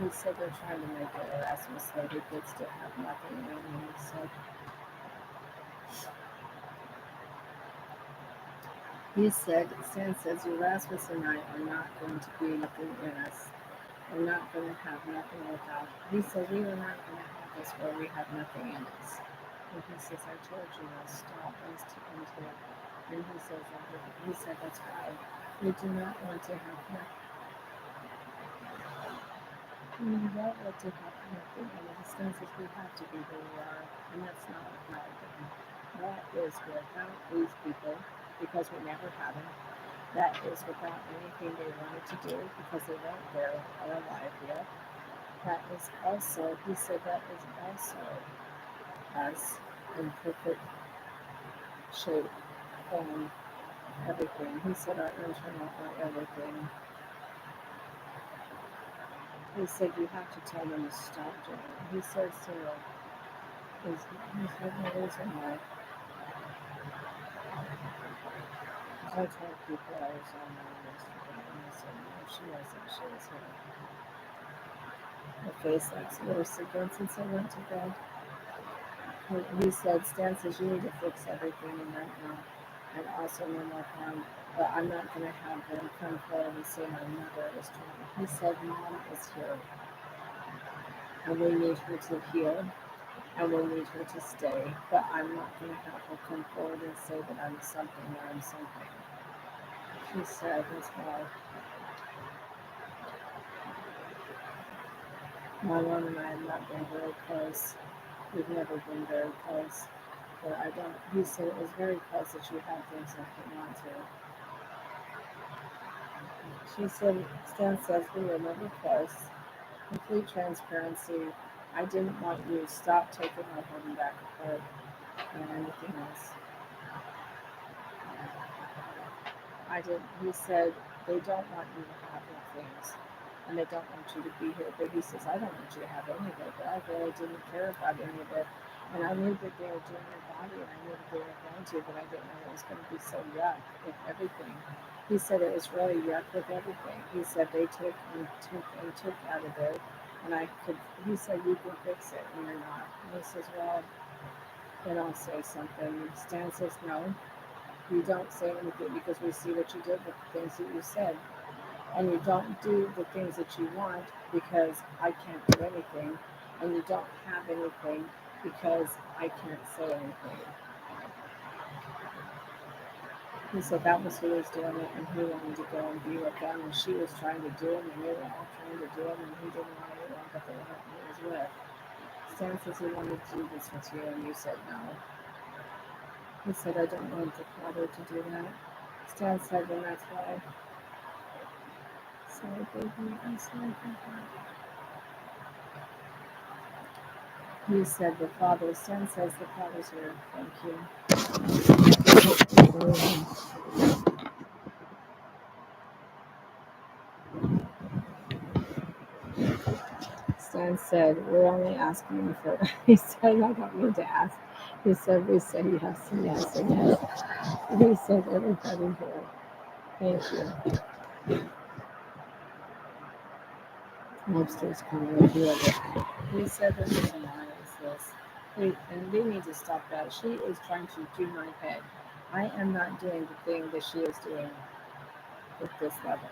He said they're trying to make it Erasmus that he gets to have nothing. And he said, Stan says, Erasmus and I are not going to be nothing in us. We're not going to have nothing without. He said, we are not going to have this where we have nothing in us. And he says, I told you to stop us to into it. And he said, that's right. We do not want to have nothing. We don't want to have nothing in us. Stan says, we have to be who we are. And that's not without them. That is without these people because we never had them. That is without anything they wanted to do because they weren't there or alive yet. That is also, he said, that is also us in perfect shape and everything. He said, our internal are everything. He said, you have to tell them to stop doing it. He said, Cyril, he said, no reason why. I told people I was on there yesterday, and they said, no, she wasn't. She was here. Her face like worse again since I went to bed. He said, Stan says you need to fix everything in right now and also no more harm. But I'm not going to have them come forward and say my mother is trying. He said, Mom is here and we need her to heal and we need her to stay. But I'm not going to have her come forward and say that I'm something or I'm something. She said as well, my mom and I have not been very close. We've never been very close. But I don't, he said it was very close that you had things I could not do. She said, Stan says we were never close. Complete transparency. I didn't want you to stop taking my holding back apart and anything else. I didn't. He said they don't want you to have your things and they don't want you to be here. But he says, I don't want you to have any of it. But I really didn't care about any of it. And I knew that they were doing your body and I knew that they were going to, but I didn't know it was going to be so yuck with everything. He said it was really yuck with everything. He said they took out of it. And I could, he said, you can fix it and you're not. And he says, well, then I'll say something. Stan says, no, you don't say anything because we see what you did with the things that you said. And you don't do the things that you want because I can't do anything. And you don't have anything because I can't say anything. He said that was who was doing it and he wanted to go and be with them and she was trying to do him and they were all trying to do him and he didn't want anyone but the one he was with. Stan says he wanted to do this with you and you said no. He said I don't want the father to do that. Stan said and that's why. Sorry baby, I'm sorry baby. He said the father, Stan says the father's here. Thank you. Stan said, we're only asking you for, he said, I don't need to ask. He said, we say yes and yes and yes. He said, everybody here, thank you. Webster's coming with whoever. He said, the reason why is this. And we need to stop that. She is trying to do my head. I am not doing the thing that she is doing with this level.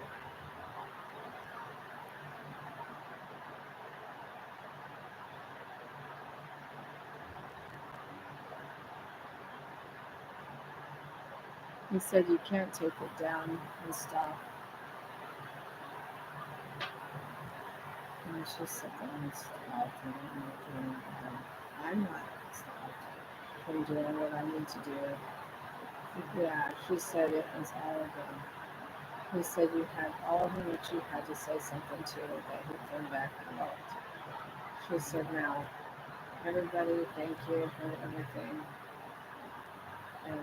He said, you can't take it down and stop. And she said, I'm stopped and I'm not doing it. I'm not stopped from doing what I need to do. Yeah, she said it was all of them. He said you had all of them that you had to say something to that he came back and looked. She said, now, everybody, thank you for everything. And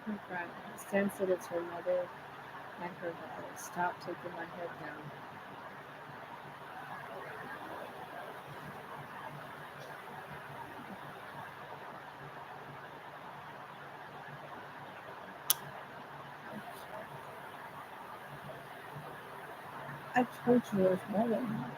her friend, Stan said it's her mother and her daughter. Stop taking my head down. I told you there's more than that.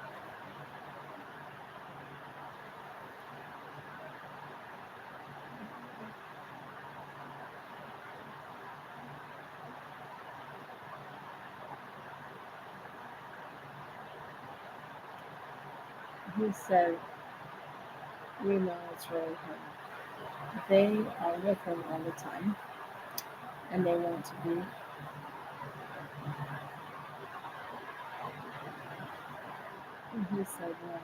He said, we know it's really hard. They are with him all the time, and they want to be. And he said, well,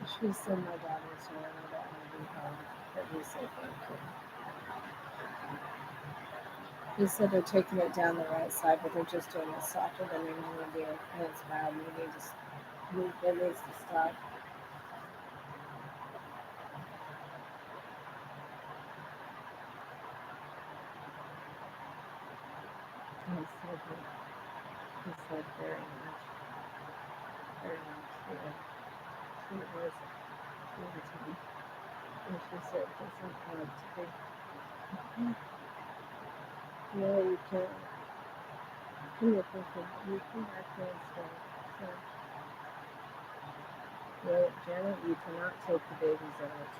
she said, my daughter's here, and I don't want to be home. But he said, thank you. He said they're taking it down the right side, but they're just doing it softer than they normally do, and it's bad. It needs to stop. And he said very much, very much. She was all the time. And she said, doesn't want to be. No, you can't. Come here, Pumpkin. You come back here and stay. So, no, Janet, you cannot take the babies out.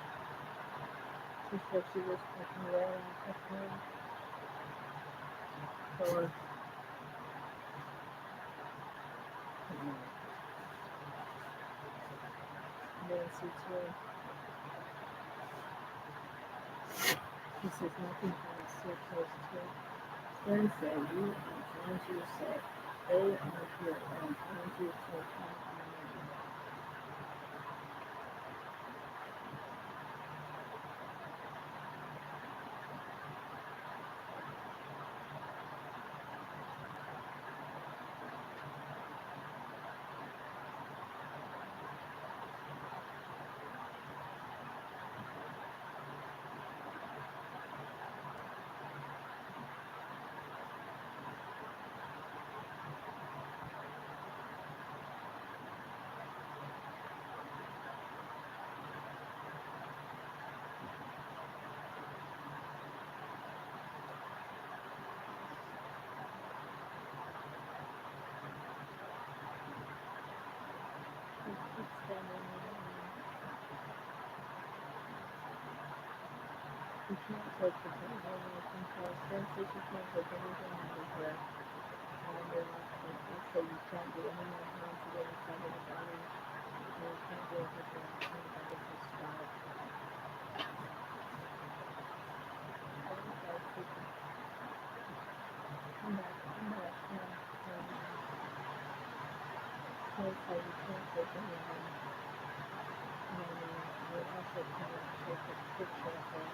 She said she was fucking well and fucking for Nancy too. He says nothing from the suitcase too. Then said, you are trying to say they are here and I'm trying to take them on. He keeps standing there. You can't take the baby away from her. Then says you can't take anything out of her. And you're not so you can't do any more harm to the inside of the body. And you can't do anything to the body to stop. I don't know if you can come back, yeah. So it's like you can't take anything. And you also can't take a picture of her.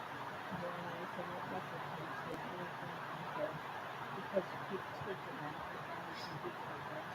And then you can also can't take anything from her. Because you keep taking that, and you can do something.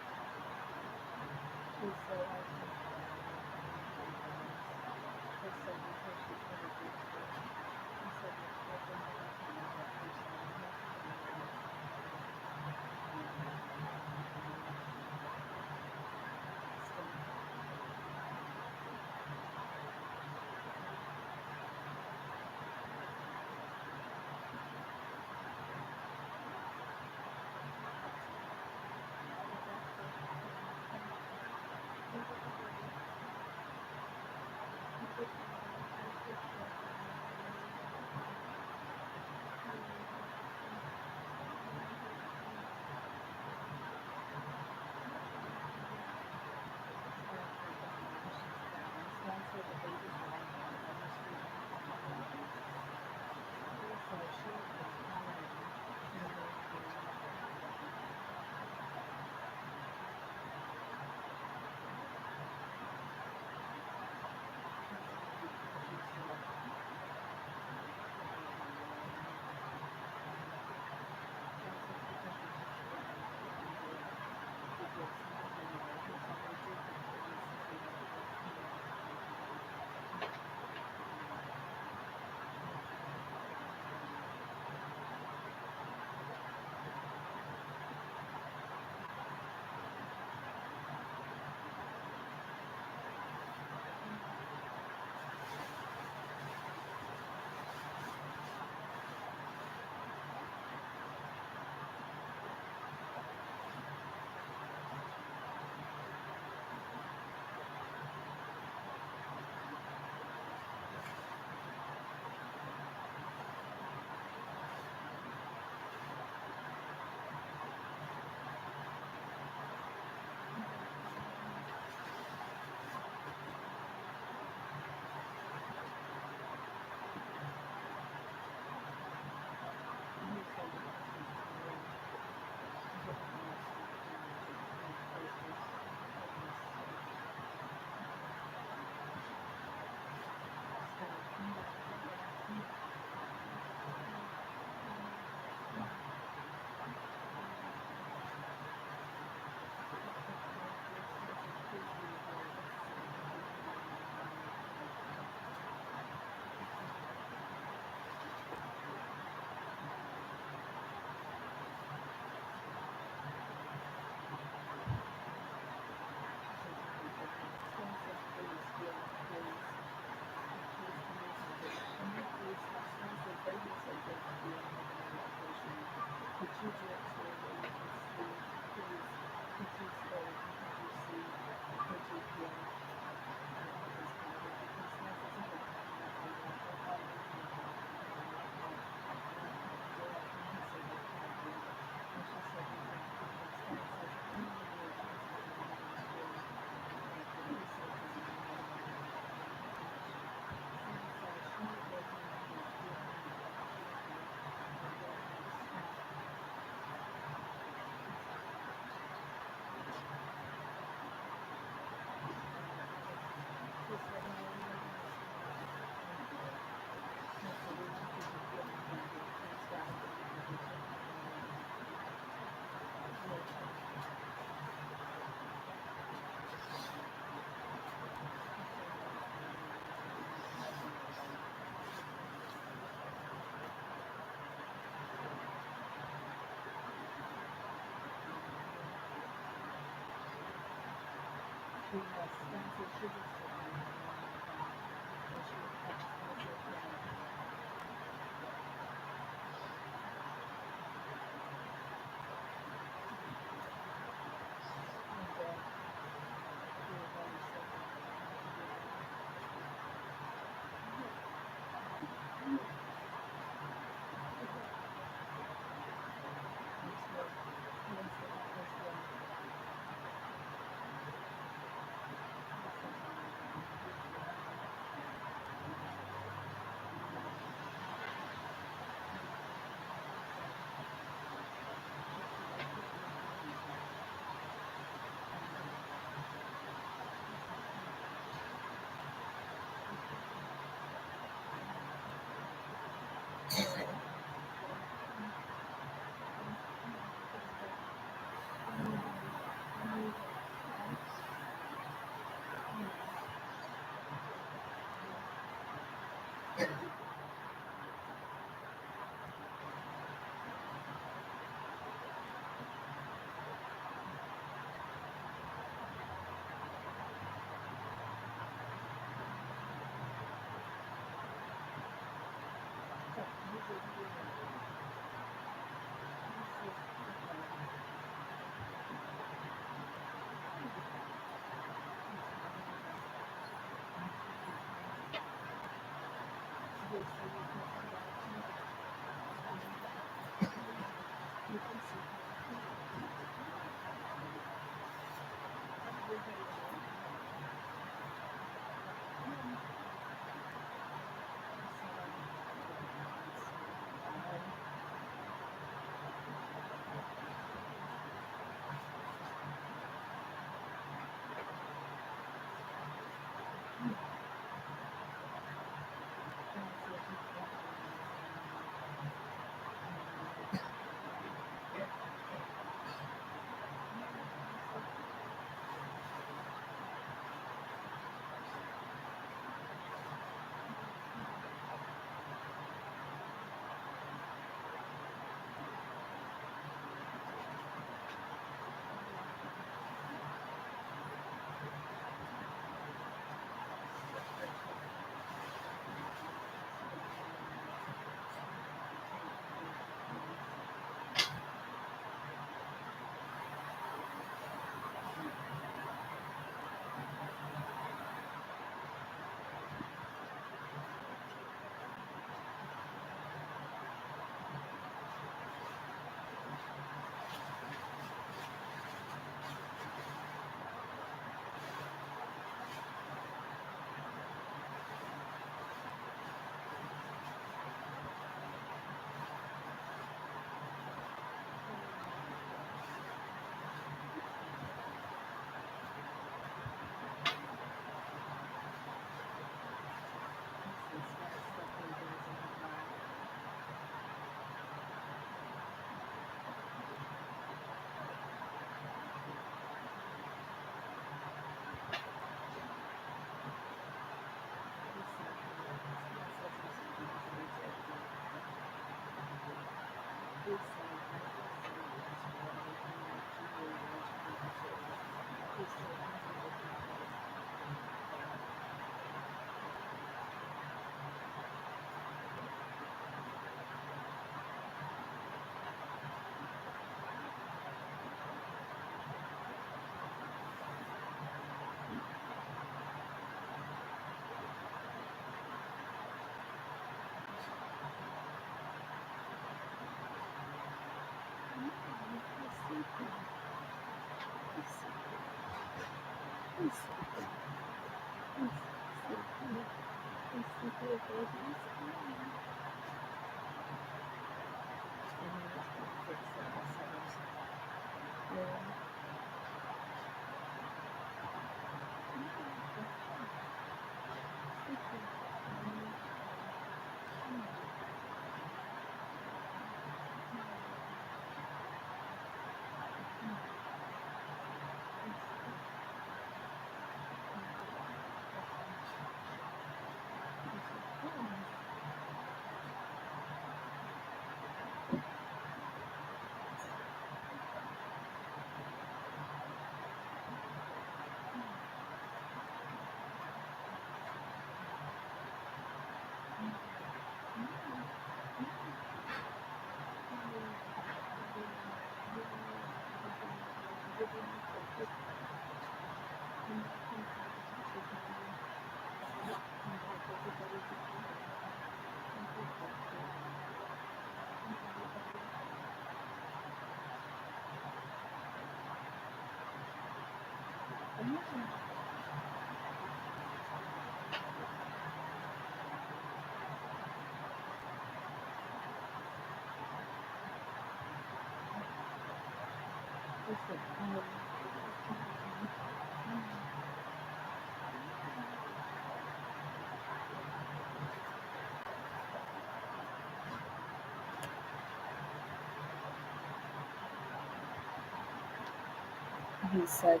He said,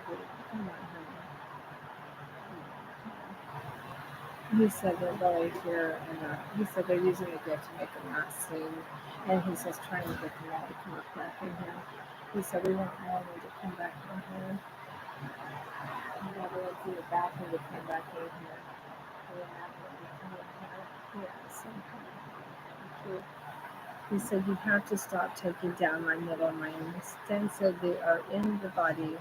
come on, honey. He said they're really here, and he said they're using a gift to make them not sing. And he says trying to get them all to come up back in here. He said we want all of them to come back in here. And all the way through the back and to come back in here. And then that way to come in here. Yes. Thank you. He said you have to stop taking down my middle. My Stan said they are in the body.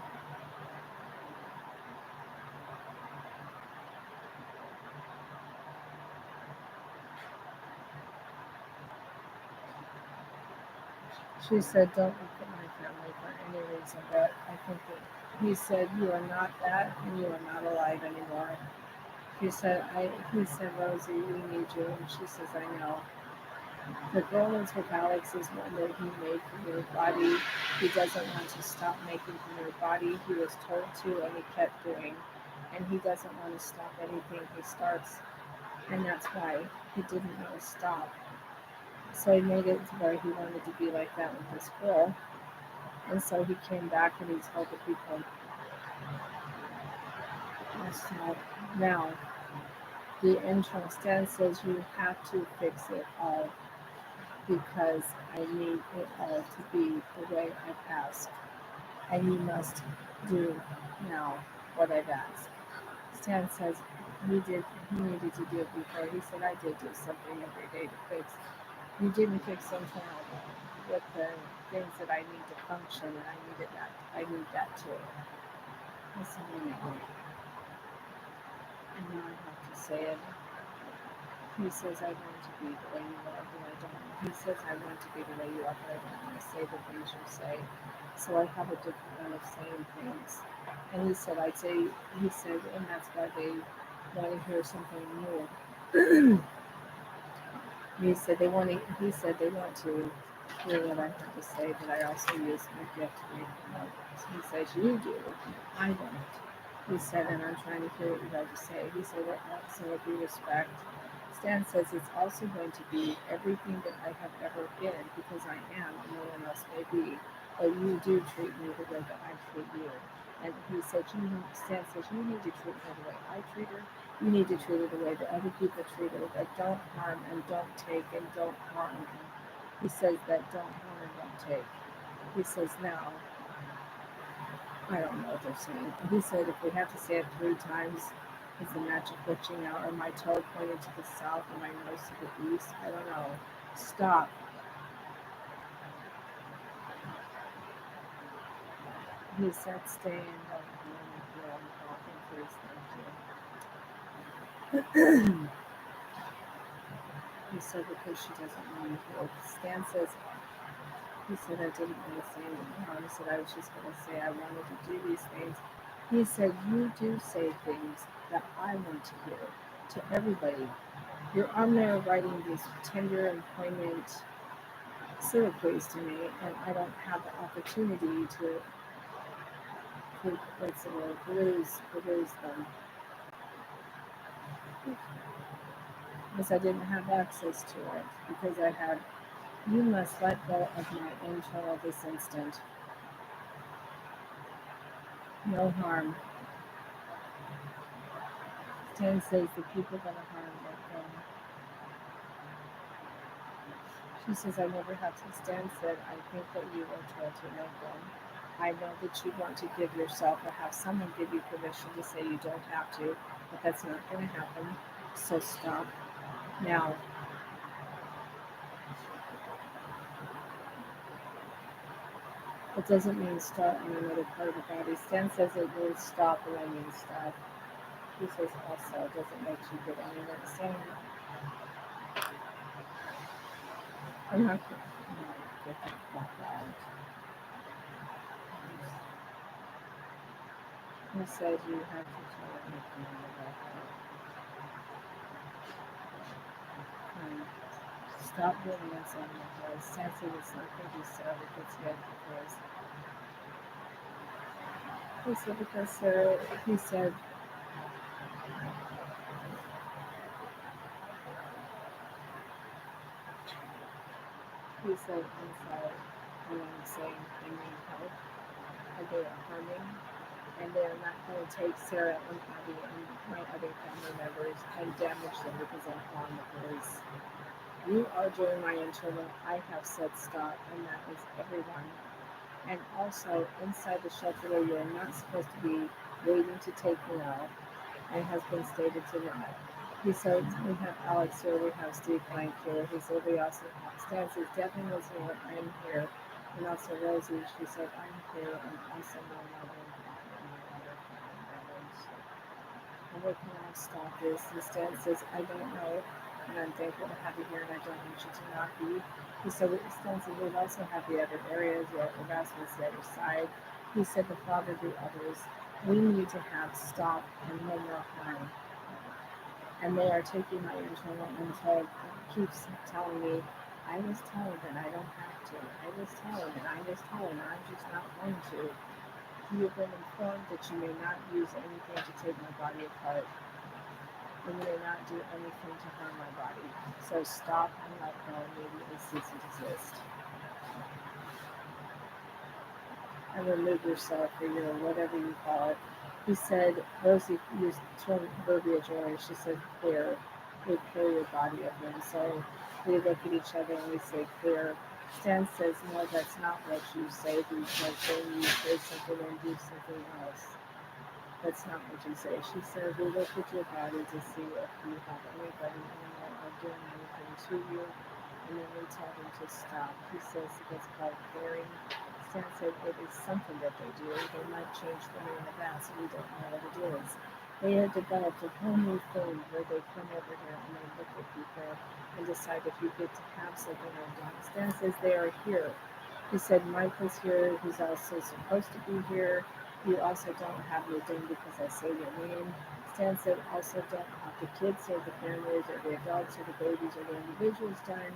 She said, don't look at my family for any reason, but I think that he said, you are not that and you are not alive anymore. He said, Rosie, we need you. And she says, I know. The goal is with Alex is one that he made from your body. He doesn't want to stop making from your body. He was told to and he kept doing. And he doesn't want to stop anything he starts. And that's why he didn't want to stop. So he made it to where he wanted to be like that with this girl. And so he came back and he told the people, now the internal stand says you have to fix it all because I need it all to be the way I've asked. And you must do now what I've asked. Stan says he needed to do it before. He said I did do something every day to fix. You didn't fix internal with the things that I need to function, and I need that too. Listen to me. And now I have to say it. He says, I want to be the way you are, but I don't. He says, I want to be the way you are, but I don't want to say the things you say. So I have a different way of saying things. And he said, and that's why they want to hear something new. He said they want to hear what I have to say, but I also use my gift to make them know. He says, you do, I don't. He said, and I'm trying to hear what you have to say. He said, so if you respect. Stan says it's also going to be everything that I have ever been because I am and no one else may be. But you do treat me the way that I treat you. And he said, Stan says, you need to treat her the way I treat her. You need to treat her the way that other people treat her, that don't harm and don't take and don't harm. He says that don't harm and don't take. He says now, I don't know what they're saying. He said if we have to say it 3 times, is the magic glitching out, or my toe pointed to the south, or my nose to the east? I don't know. Stop. He said stay and don't increase. Thank you. He said because she doesn't want to heal. Stan says, he said I didn't want to say anything. He said I was just going to say I wanted to do these things. He said you do say things that I want to hear to everybody. You're on there writing these tender and poignant soliloquies to me, and I don't have the opportunity to peruse them because I didn't have access to it because I had. You must let go of my internal this instant. No harm. Stan says the people that are harmed let go. She says I never have to. Stan said I think that you were told to let go. I know that you want to give yourself or have someone give you permission to say you don't have to, but that's not going to happen. So stop now. It doesn't mean start on another part of the body. Stan says it will stop when I mean stop. He says also it doesn't make you get anywhere. Stan, I'm not going to get that out. He said you have to tell anything about that. Stop doing this on the voice. Sensing it's not going to be so because he had because he said he said inside when I'm saying I need help and they are harming and they are not going to take Sarah and Abby and my other family members and damage them because I'm on the voice. You are doing my internal. I have said stop, and that is everyone. And also, inside the shelter where you are not supposed to be waiting to take me out, and has been stated to not. He said, we have Alex here, we have Steve Blank here. He said, we also have Stancy's Devin was here, I'm here. And also Rosie, she said, I'm here, and also my mother and father and my other family members. And we cannot stop this. And Stan says, I don't know, and I'm thankful to have you here, and I don't want you to not be. He said, Stan said, we also have the other areas, Erasmus, the other side. He said, the Father, the others. We need to have stop and no more harm. And they are taking my internal until keeps telling me, I was told that I don't have to. I was told and I was told and I'm just not going to. You have been informed that you may not use anything to take my body apart. And you may not do anything to harm my body. So stop and let go immediately cease and desist. And remove yourself or your whatever you call it. He said, Rosie used term verbiage earlier. She said, clear. We clear your body of him. So we look at each other and we say, clear. Stan says, no, that's not what you say because then you say something and do something else. That's not what you say. She said, we look at your body to see if you have anybody in there or doing anything to you. And then we tell them to stop. He says it's called clearing. Stan said it is something that they do. They might change the name of that, so we don't know what it is. They have developed a whole new thing where they come over here and they look at people and decide if you get to have something or not. Stan says they are here. He said Michael's here, who's also supposed to be here. You also don't have your thing because I say your name. Stan said also don't have the kids or the families or the adults or the babies or the individuals done.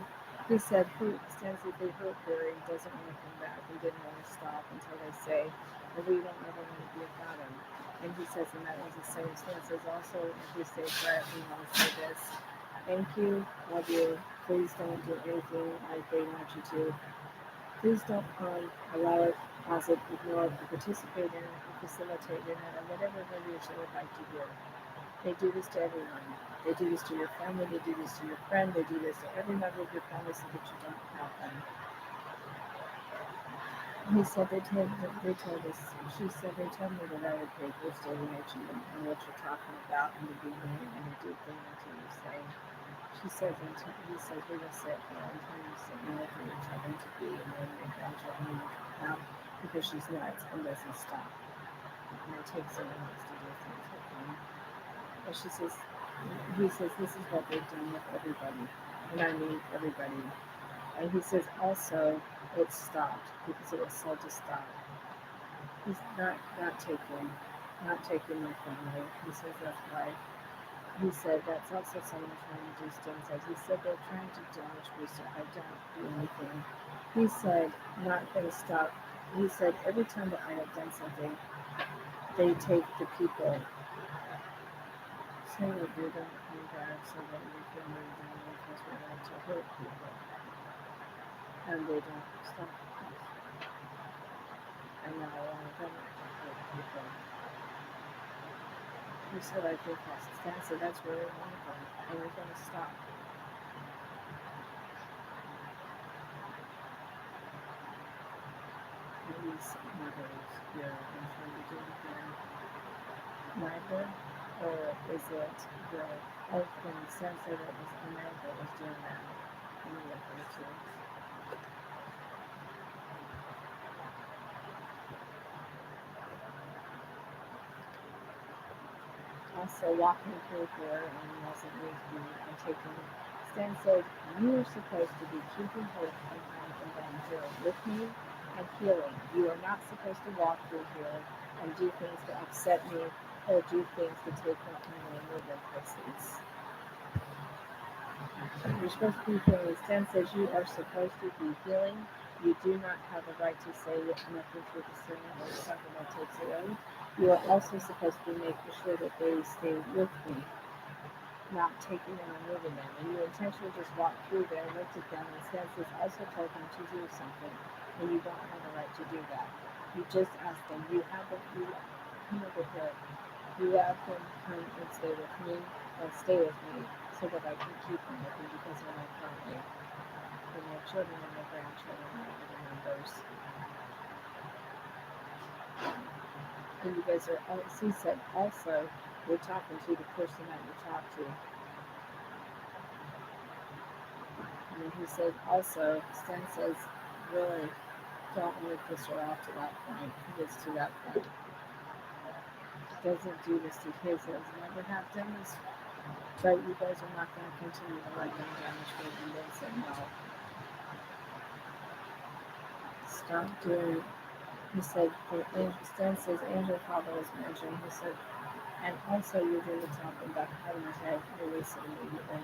He said Stan said they hurt Barry, doesn't want to come back and didn't want to stop until they say, well, we don't ever want to be without him. And he says, and that was the same. Stan says also, if we say Brett, we want to say this. Thank you, love you. Please don't do anything like they want you to. Please don't allow it, cause it, ignore it, participate in it, or facilitate in it, or whatever verbiage they would like to hear. They do this to everyone. They do this to your family, they do this to your friend, they do this to every member of your family so that you don't have them. He said they told us, she said they told me that I would pay for stating that you don't know what you're talking about in the beginning and the deep thing until you say. She says until he says we will sit there until you sit and look for each other to be and then make that journey out because she's nuts and doesn't stop. And it takes someone else to do things with him. But she says he says this is what they've done with everybody. And I mean everybody. And he says also it stopped because it was said to stop. He's not taking my family. He says that's why. He said that's also someone trying to do things. As he said they're trying to damage me so I don't do anything. He said not going to stop. He said every time that I have done something, they take the people. Say that you don't come back so that you can move down because we want to hurt people. And they don't stop us. And now I want them to hurt people. He said I think that's the stance, so that's where we want to go. And we're going to stop. These mothers here and trying to do anything. Michael, or is it the Oakland sensor that was America that was doing that? Let me look into it. Also walking through here and wasn't Wisby and taking Stan said, you are supposed to be keeping hope and I'm here with me and healing. You are not supposed to walk through here and do things to upset me or do things to take from me and move in places. You're supposed to be healing. Stan says you are supposed to be healing. You do not have a right to say nothing through the ceiling or something that takes away. You are also supposed to be making sure that they stay with me, not taking them and moving them. And you intentionally just walked through there and looked at them, and Stan says also told them to do something, and you don't have a right to do that. You just ask them. You have them. You come over here. You have them come and stay with me, or stay with me, so that I can keep them with me because they're my family, and my children and my grandchildren and my other members. And you guys are, he said also, you're talking to the person that you talk to. And then he said also, Stan says, really don't want to piss her off to that point. He gets to that point. Doesn't do this to kids. Has never have done this. But you guys are not going to continue to let them damage me. And then said, no. Stop doing. He said, Stan says, Angel Father was mentioned. He said, and also you're doing the talking about cutting his head, release it immediately.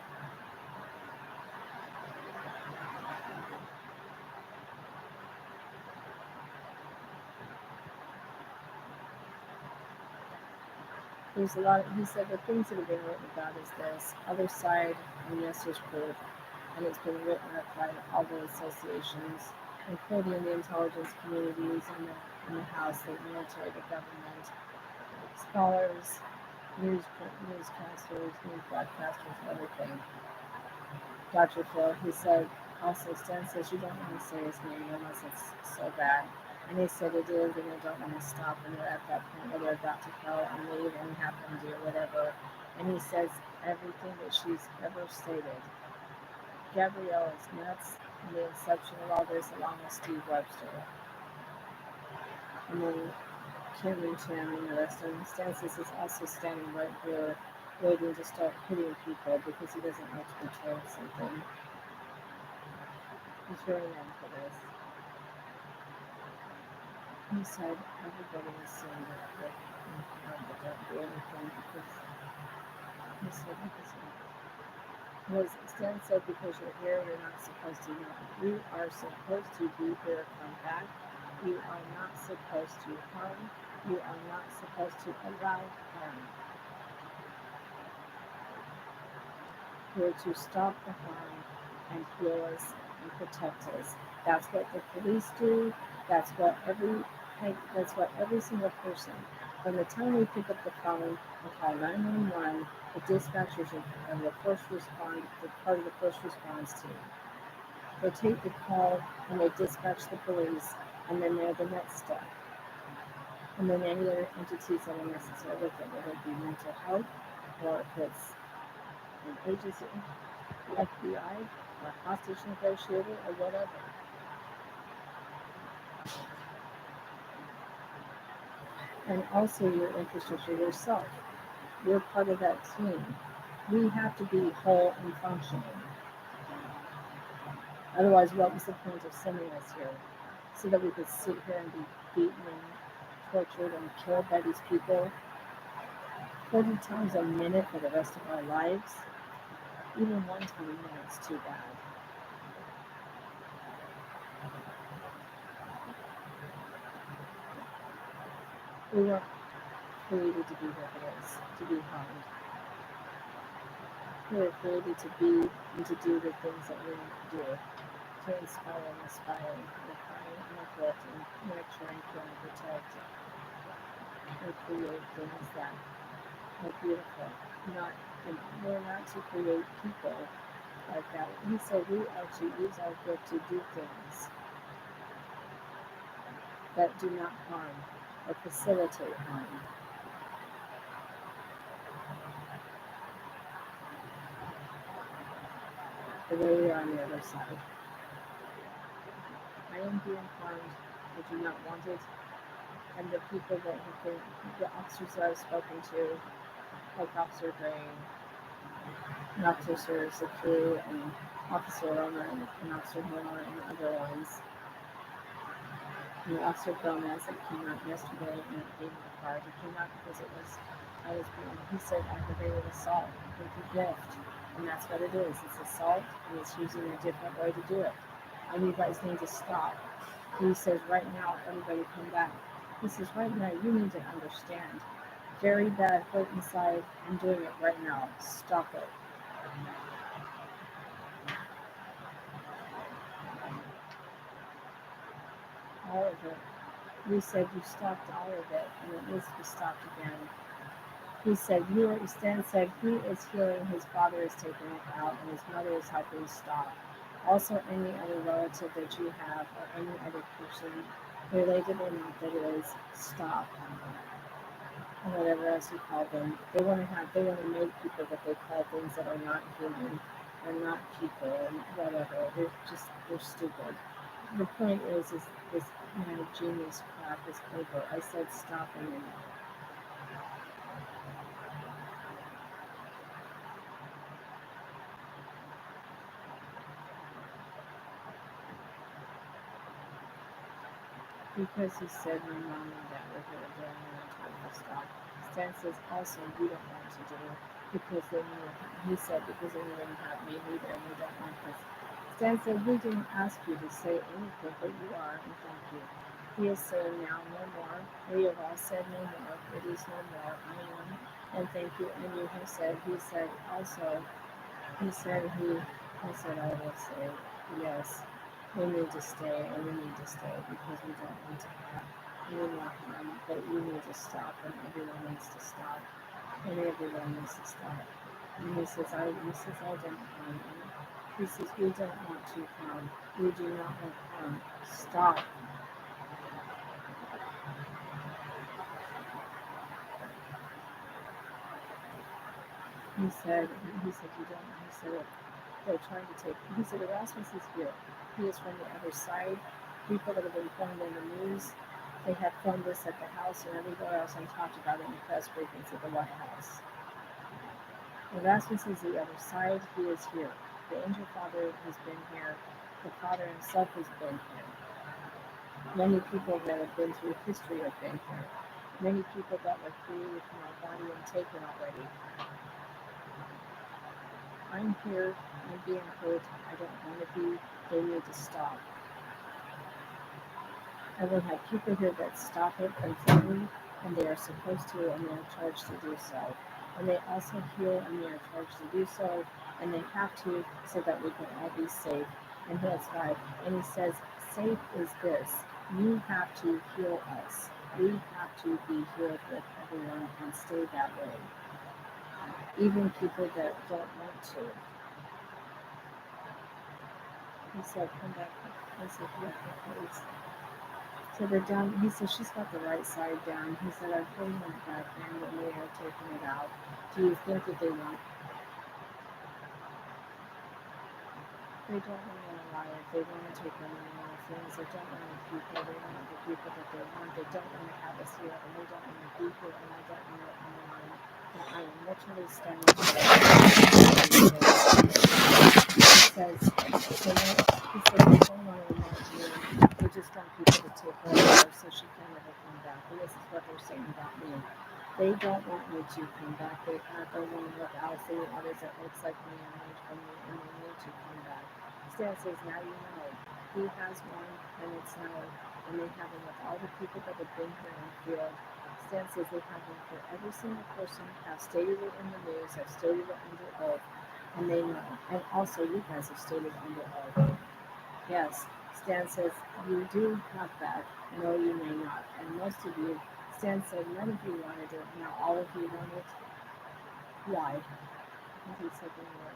There's a lot, he said the things that have been written about is this other side, and yes, there's proof, and it's been written up by all the associations, including the intelligence communities and the House, the military, the government, scholars, newscasters, news broadcasters, everything. Dr. Phil, he said, also Stan says you don't want to say his name unless it's so bad. And he said it is, and they don't want to stop, and they're at that point where they're about to go and leave and have them do whatever. And he says everything that she's ever stated. Gabrielle is nuts, and the inception of all this, along with Steve Webster. And then Kim and Tim and the rest of them. Stan says is also standing right here, waiting to start hitting people because he doesn't like to be told something. He's very young for this. He said everybody is saying that don't do anything because he said was Stan said because you're here, you're not supposed to know. You are supposed to be here, come back. You are not supposed to harm. You are not supposed to allow harm. You're to stop the harm and heal us and protect us. That's what the police do. That's what every single person. From the time we pick up the phone and call 911, the dispatchers are the first respond, the part of the first response team. They take the call and they dispatch the police, and then they're the next step. And then any other entities that are necessary with it, whether it be mental health or if it's an agency, FBI, or hostage negotiator, or whatever. And also your infrastructure yourself. You're part of that team. We have to be whole and functioning. Otherwise, what was the point of sending us here? So that we could sit here and be beaten and tortured and killed by these people 40 times a minute for the rest of our lives? Even one time a minute's too bad. We weren't created to be victims, to be harmed. We were created to be and to do the things that we do, to inspire and aspire, and apply and uplift and nurture and care and protect and create things that are beautiful. Not, and we're not to create people like that. He said we are to use our gift to do things that do not harm or facilitate harm. The way we are on the other side. I am being harmed. I do not want it. And the people that have been, the officers that I've spoken to, like Officer Gray, and Officer Zakir, and Officer Roman, and Officer Miller, and other ones, And Officer Gomez that came out yesterday and gave me the card. He came out because I was being, he said aggravated assault with a gift. And that's what it is. It's assault and it's using a different way to do it. And you guys need to stop. He says, right now, everybody come back. He says, right now, you need to understand. Very bad hurt inside. I'm doing it right now. Stop it. All of it. We said you stopped all of it, and it needs to be stopped again. He said, Stan said, he is healing, his father is taking it out, and his mother is helping stop. Also, any other relative that you have, or any other person, related or not, that is, stop. And whatever else you call them. They want to make people that they call things that are not human, or not people, and whatever. They're stupid. The point is this mad genius crap is over. I said stop a minute. Because he said my mom and dad were here during the time to stop. Stan says also we don't want to do because then he said because then you wouldn't have me either and we don't want this. Stan said we didn't ask you to say anything, but you are and thank you. He is saying now no more. We have all said no more. It is no more. I am and thank you. And you have said he said also he said I will say yes. We need to stay and we need to stay because we don't want to have any more harm, but we need to stop and everyone needs to stop. And everyone needs to stop. And he says I don't harm you. He says we don't want to harm. We do not want harm. Stop. He said you don't he said they're trying to take he said Erasmus is here. He is from the other side. People that have been filmed in the news, they have filmed this at the house and everywhere else and talked about it in the press briefings at the White House. Erasmus is the other side. He is here. The angel father has been here. The father himself has been here. Many people that have been through history have been here. Many people that were created from our body and taken already. I'm here. I'm being hurt. I don't want to be. They need to stop. I will have people here that stop it completely, and they are supposed to, and they are charged to do so. And they also heal, and they are charged to do so, and they have to, so that we can all be safe. And that's why, and he says, safe is this. You have to heal us. We have to be healed with everyone and stay that way. Even people that don't want to. He said, come back. I said, yeah, please. So they're down. He said she's got the right side down. He said I've put it back in when they are taking it out. Do you think that they want? They don't want to riot. They want to take on more things. They don't want the people. They want the people that they want. They don't want to have us here, and they don't want to be here, and I don't want it on the line. And I am literally standing here. He says, he said, what's going on in that room? They just want people to take her over so she can never come back. And this is what they're saying about me. They don't want me to come back. They have the one with Alice and the others that looks like me and made from me, and they need to come back. Stan says, now you know. He has one, and it's no. And they have him with all the people that have been here in the field. Stan says they have him for every single person. I've stated it in the news. I've stated it under oath. And they know. And also, you guys have stated under oath. Yes, Stan says, you do have that. No, you may not. And most of you, Stan said, none of you wanted it. Now, all of you want it. Why? And he said, they were.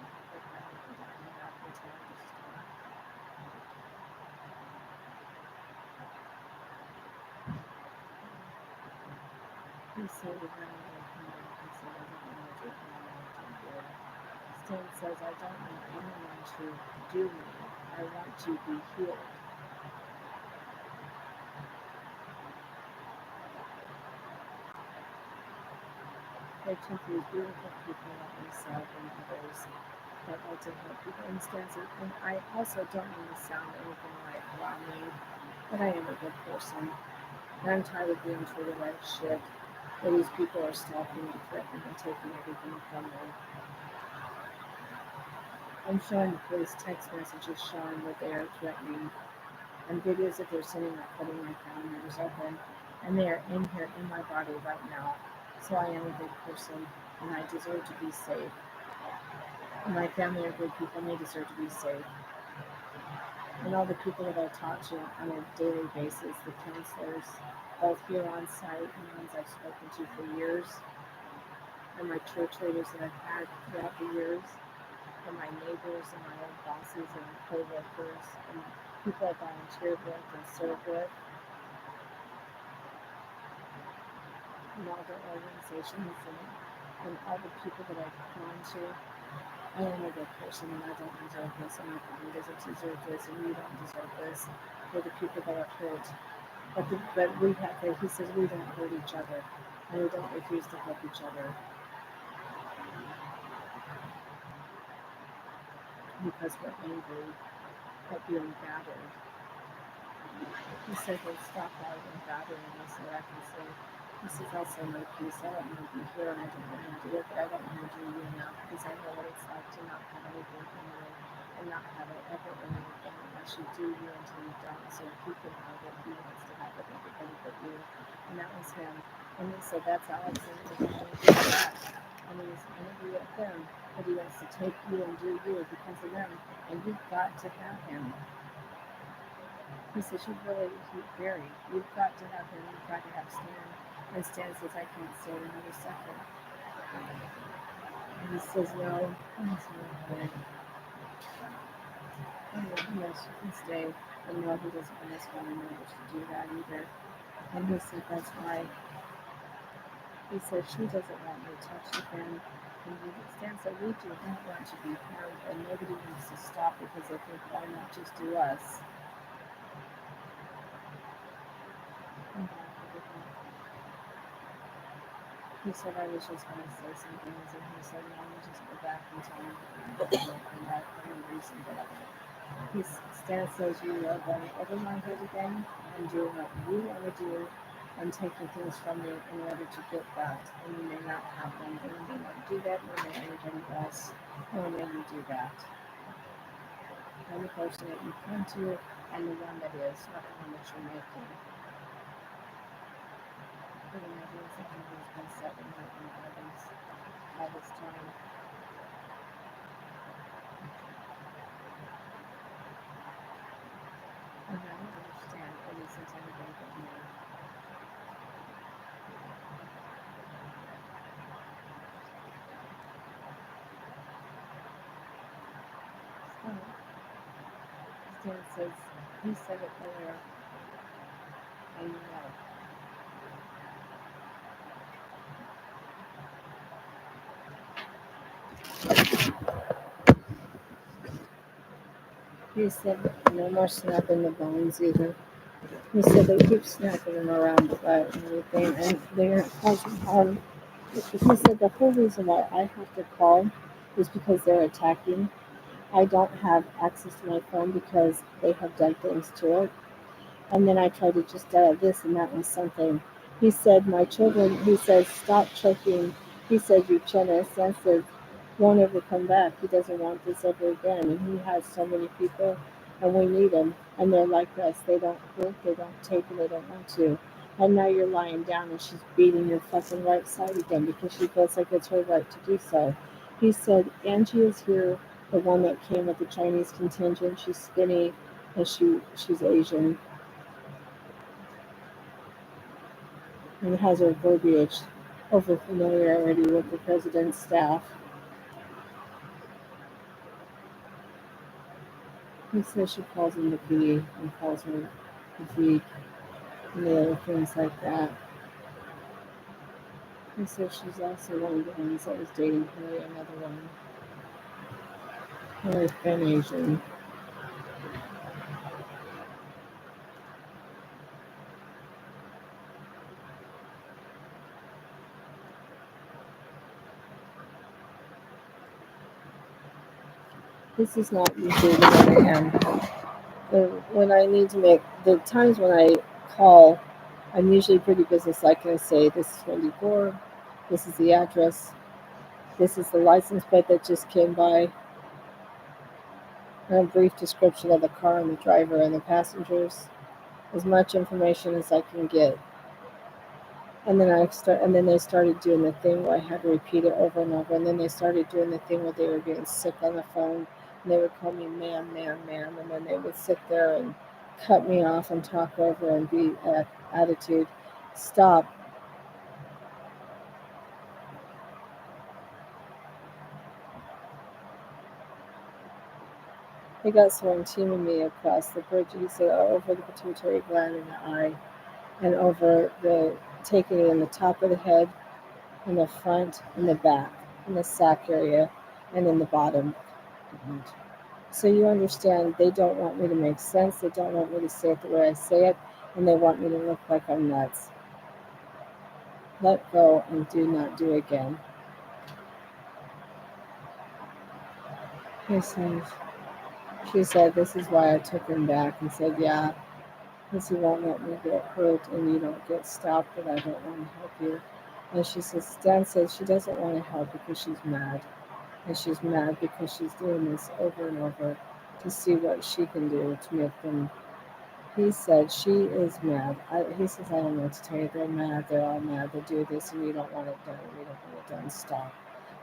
He said, if anyone come back, he said, I don't want to do anyone to do. Stan says, I don't want anyone to do me. I want to be healed. They took these beautiful people like myself and others that like to help people in Stan says, and I also don't want to sound anything like Romney But I am a good person. And I'm tired of being treated like shit. That these people are stalking and threatening and taking everything from me. I'm showing the police text messages showing that they are threatening and videos that they're sending are cutting my family members open. And they are in here in my body right now. So I am a good person and I deserve to be safe. And my family are good people and they deserve to be safe. And all the people that I talk to on a daily basis, the counselors, both here on site and the ones I've spoken to for years, and my church leaders that I've had throughout the years, and my neighbors and my own bosses and co-workers and people I volunteered with and served with, and all the organizations and all the people that I've gone to. I am a good person and I don't deserve this, and my family doesn't deserve this, and you don't deserve this. For the people that are hurt. But we have to, he says we don't hurt each other and we don't refuse to help each other because we're angry at being battered. He said they stop out and battering me so I can say, he says I'll say my piece. I don't want to be here and I don't want to do it, but I don't want to do you now because I know what it's like to not have anything from you and not have it ever in you again unless you do you until you don't. So he can have it. He wants to have it everybody but you. And that was him. And he said that's Alex and he doesn't want to do that. And he's angry at them, but he wants to take you and do you because of them. And you've got to have him. He says, you've got to have him, you've got to have Stan. And Stan says, I can't stay another second. And he says, no. And he says, okay. And yes, you can stay. And no, he doesn't want his family members to do that either. And he said, that's why. He said, she doesn't want me to touch the family. And Stan said, we do not want to be harmed, and nobody wants to stop because they think, why not just do us? He said I was just going to say some things, and he said, no, you just go back and tell me that you're going to come back for any reason. But Stan says you are going over my head again and doing what you want to do and taking things from me in order to get that. And you may not have them, and you may not do that, nor may anybody else, nor may you do that. I'm the person that you come to and the one that is, not the one that you're making. The one that is, the one who's been set in my guidance all this time. And I don't understand it isn't anybody but me. So, Stan says, he said it earlier, and you know. He said, no more snapping the bones either. He said they keep snapping them around the butt and everything, and they aren't causing harm. He said the whole reason why I have to call is because they're attacking. I don't have access to my phone because they have done things to it. And then I tried to just dial this, and that was something. He said, my children, he says, stop choking. He said, Uchenna Sensitive won't ever come back. He doesn't want this ever again. And he has so many people, and we need them. And they're like us. They don't hurt, they don't take, and they don't want to. And now you're lying down, and she's beating your fucking right side again because she feels like it's her right to do so. He said, Angie is here, the one that came with the Chinese contingent. She's skinny, and she's Asian. And has her verbiage over familiarity with the president's staff. He says she calls him the P and calls her the P and the other things like that. He says she's also one of the ones that was dating Harry, another one. Harry Finn Asian. This is not usually the way I am. when I need to make the times when I call, I'm usually pretty businesslike. I say, "This is 24. This is the address. This is the license plate that just came by. And a brief description of the car and the driver and the passengers. As much information as I can get." And then they started doing the thing where I had to repeat it over and over. And then they started doing the thing where they were getting sick on the phone, and they would call me ma'am, ma'am, ma'am, and then they would sit there and cut me off and talk over and be at attitude. Stop. He got someone teaming me across the bridge. He said, over the pituitary gland in the eye, and over the taking it in the top of the head, in the front, in the back, in the sac area, and in the bottom. So you understand, they don't want me to make sense. They don't want me to say it the way I say it, and they want me to look like I'm nuts. Let go and do not do again. He says, she said, this is why I took him back, and said, yeah, because he won't let me get hurt and you don't get stopped, but I don't want to help you. And she says, Dan says she doesn't want to help because she's mad. And she's mad because she's doing this over and over to see what she can do to make them. He said she is mad. He says, I don't know what to tell you. They're mad. They're all mad. They do this and you don't want it done. You don't want it done. Stop.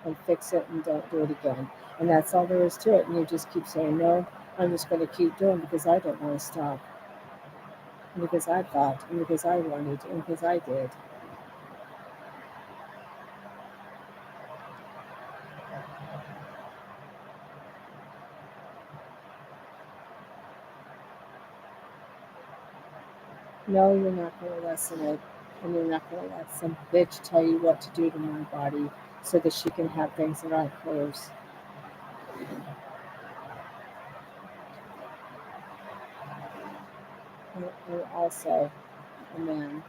And fix it and don't do it again. And that's all there is to it. And you just keep saying, no, I'm just going to keep doing because I don't want to stop. And because I thought, and because I wanted, and because I did. No, you're not going to lessen it. And you're not going to let some bitch tell you what to do to my body so that she can have things that aren't hers. And also, a man.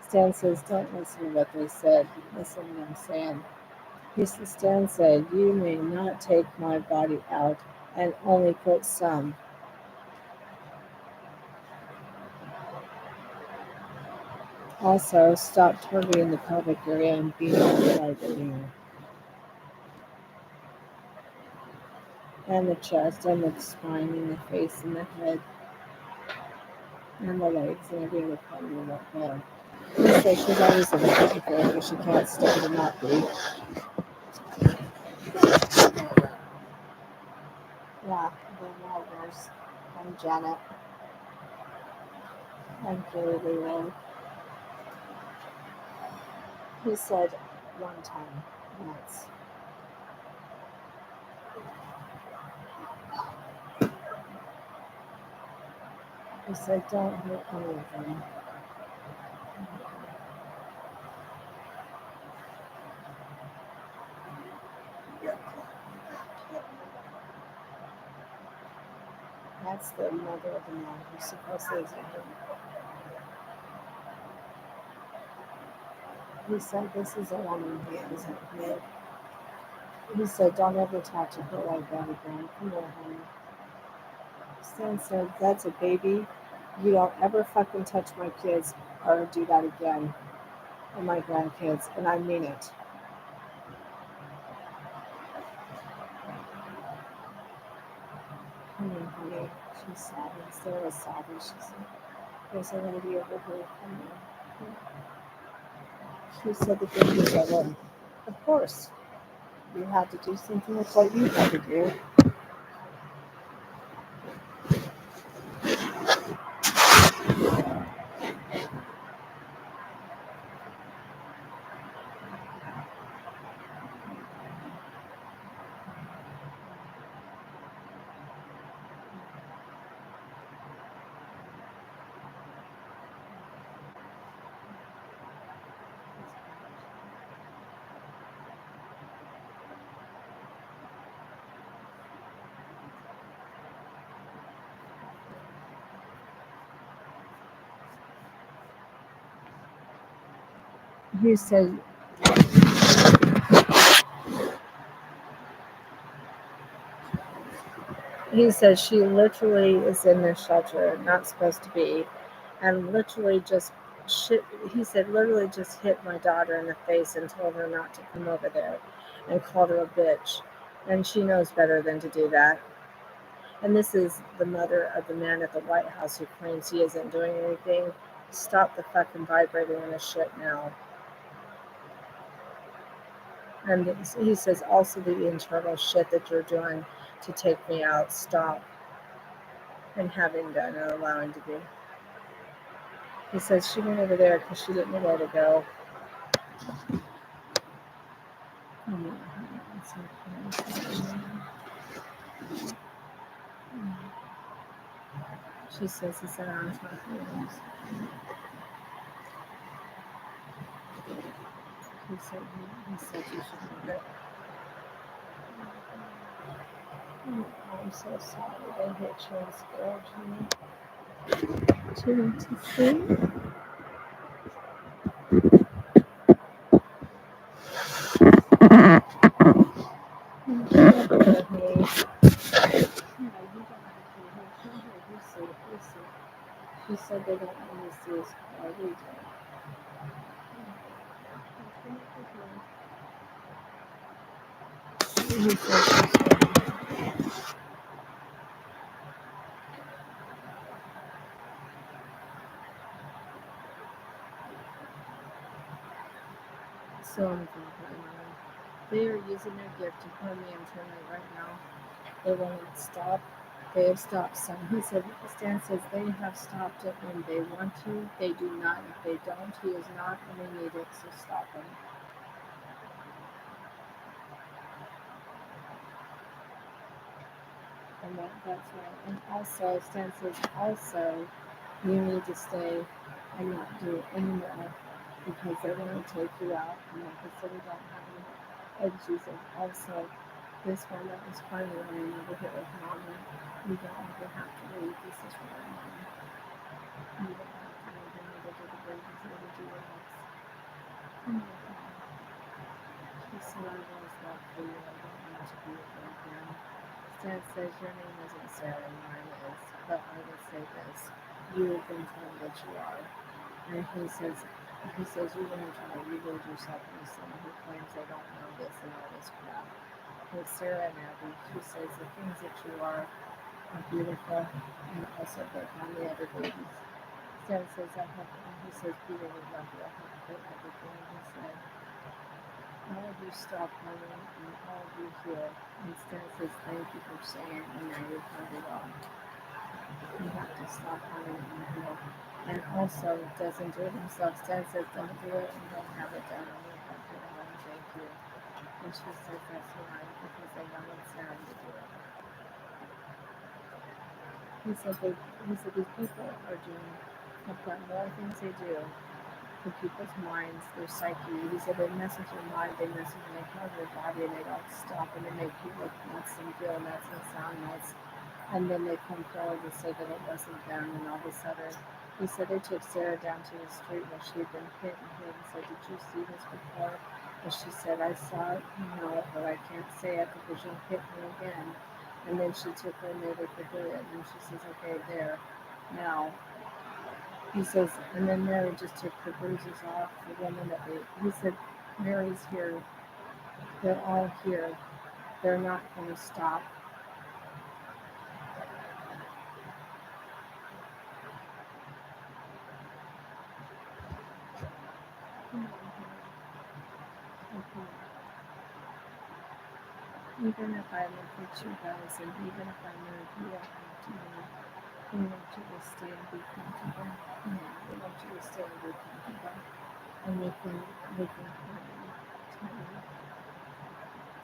Stan says, don't listen to what they said. Listen to what I'm saying. Stan said, you may not take my body out and only put some. Also, stop targeting the pelvic area and beating the right ear. And the chest, and the spine, and the face, and the head, and the legs, and every other part of your head. She says she's always in the physical area. She can't stand to not be. Yeah, the Walters. I'm Janet. I'm Gary Leland. He said one time, once. He said, don't hurt anything. That's the mother of the man who supposedly is a him. He said, this is a woman he hasn't made. He said, don't ever talk to her like that again. Come here, honey. Stan said, that's a baby. You don't ever fucking touch my kids or do that again. Or my grandkids. And I mean it. Come here, honey. She's sobbing. Sarah was sobbing. She said, there's a lady over here. Come here. She said the baby's at home. Of course. You had to do something with what you had to do. He said, He says she literally is in this shelter, not supposed to be, and literally just shit. He said literally just hit my daughter in the face and told her not to come over there, and called her a bitch, and she knows better than to do that. And this is the mother of the man at the White House who claims he isn't doing anything. Stop the fucking vibrating on this shit now. And he says also the internal shit that you're doing to take me out, stop. And having done and allowing to be. He says she went over there because she didn't know where to go. She says he said on top feelings. He said you should move it. Oh, I'm so sorry. They hit you and scared you. She went to sleep. She said they don't want to see us cry. We do. He said so uncomfortable. They are using their gift to harm me internally right now. They won't stop. They have stopped some. He said, Stan says they have stopped it when they want to. They do not. If they don't, he is not, and they need it, so stop them. And that's right. And also, Stan says, also, you need to stay and not do anymore because they're going to take you out. And like I said, we don't have any. And she said, also, this one that was finally running over here with Mama, you don't ever have to leave. This is for our Mama. You don't have to leave. They never do the babies, never do the next. Oh my God. She said, I was that for you. I don't want to be with you again. Stan says, your name isn't Sarah, mine is. But I will say this. You have been told that you are. And he says, you're going to try to rebuild yourself into someone who claims they don't know this and all this crap. With Sarah and Abby, she says the things that you are beautiful and also good on the other babies. Stan says, he says, Peter would love you. I have put everything. He said, all of you stop running and all of you heal. And Stan says, thank you for saying it, and now you've heard it all. You have to stop running and heal. And also, doesn't do it himself. Stan says, don't do it and don't have it done. And you have to go and thank you. And she says, that's right, because they wanted Sarah to do it. He said these people are doing, have got more things they do for people's minds, their psyche. He said they mess with your mind, they mess with your heart, your body, and they don't stop, and they make you look nuts and feel nuts and sound nuts. And then they come forward and say that it wasn't them, and all of a sudden, he said they took Sarah down to the street where she had been hit and hit and said, did you see this before? And she said, I saw it, but I can't say it because you'll hit me again. And then she took her and made her forget it. And she says, okay, there. Now, he says, and then Mary just took the bruises off, the woman that he said, Mary's here. They're all here. They're not going to stop. Even if I look at you guys, and even if I move, you don't have to move. We want you to stay and be comfortable. We want you to stay and be comfortable. And we can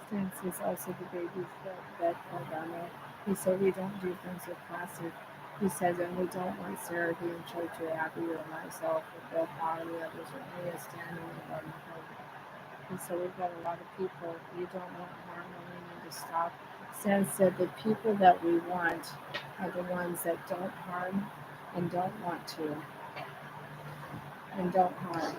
Stan says also the babies that fall down there. He said we don't do things with plastic. He says, and we don't want Sarah being choked or Abby or myself or Bill Powell or the others or any of standing in the garden. And so we've got a lot of people. You don't want harm and we need to stop. Stan said the people that we want are the ones that don't harm and don't want to and don't harm.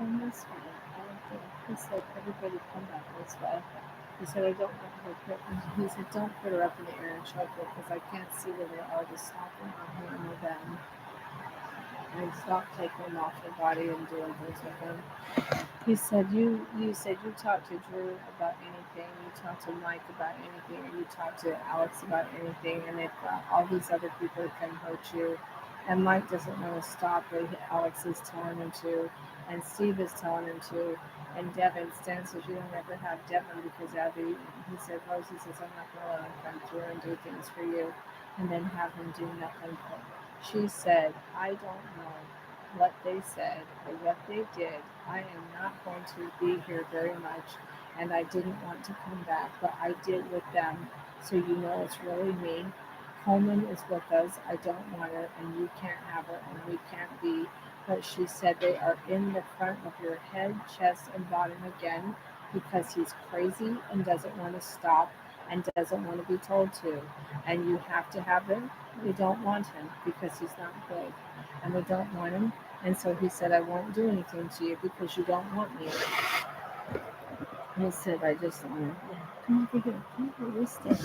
come this way. I don't think. He said, everybody come back this way. He said, I don't want her put, he said, don't put her up in the air and choke her because I can't see where they are to stop them or him or them. And stop taking them off your body and doing things with them. He said you said you talked to Drew about anything, you talked to Mike about anything, or you talked to Alex about anything, and if all these other people can hurt you, and Mike doesn't want to stop, but Alex is telling him to, and Steve is telling him to, and Devin Stan says you don't ever have Devin because Abby, he said Rosie says I'm not going to let him come through and do things for you, and then have him do nothing for. She said I don't know what they said or what they did. I am not going to be here very much, and I didn't want to come back, but I did with them. So you know it's really me. Coleman is with us. I don't want her, and you can't have her, and we can't be. But she said they are in the front of your head, chest, and bottom again because he's crazy and doesn't want to stop and doesn't want to be told to. And you have to have him. We don't want him because he's not good. And we don't want him. And so he said, I won't do anything to you because you don't want me. And he said, I just want to, yeah, come over here. Come over this day.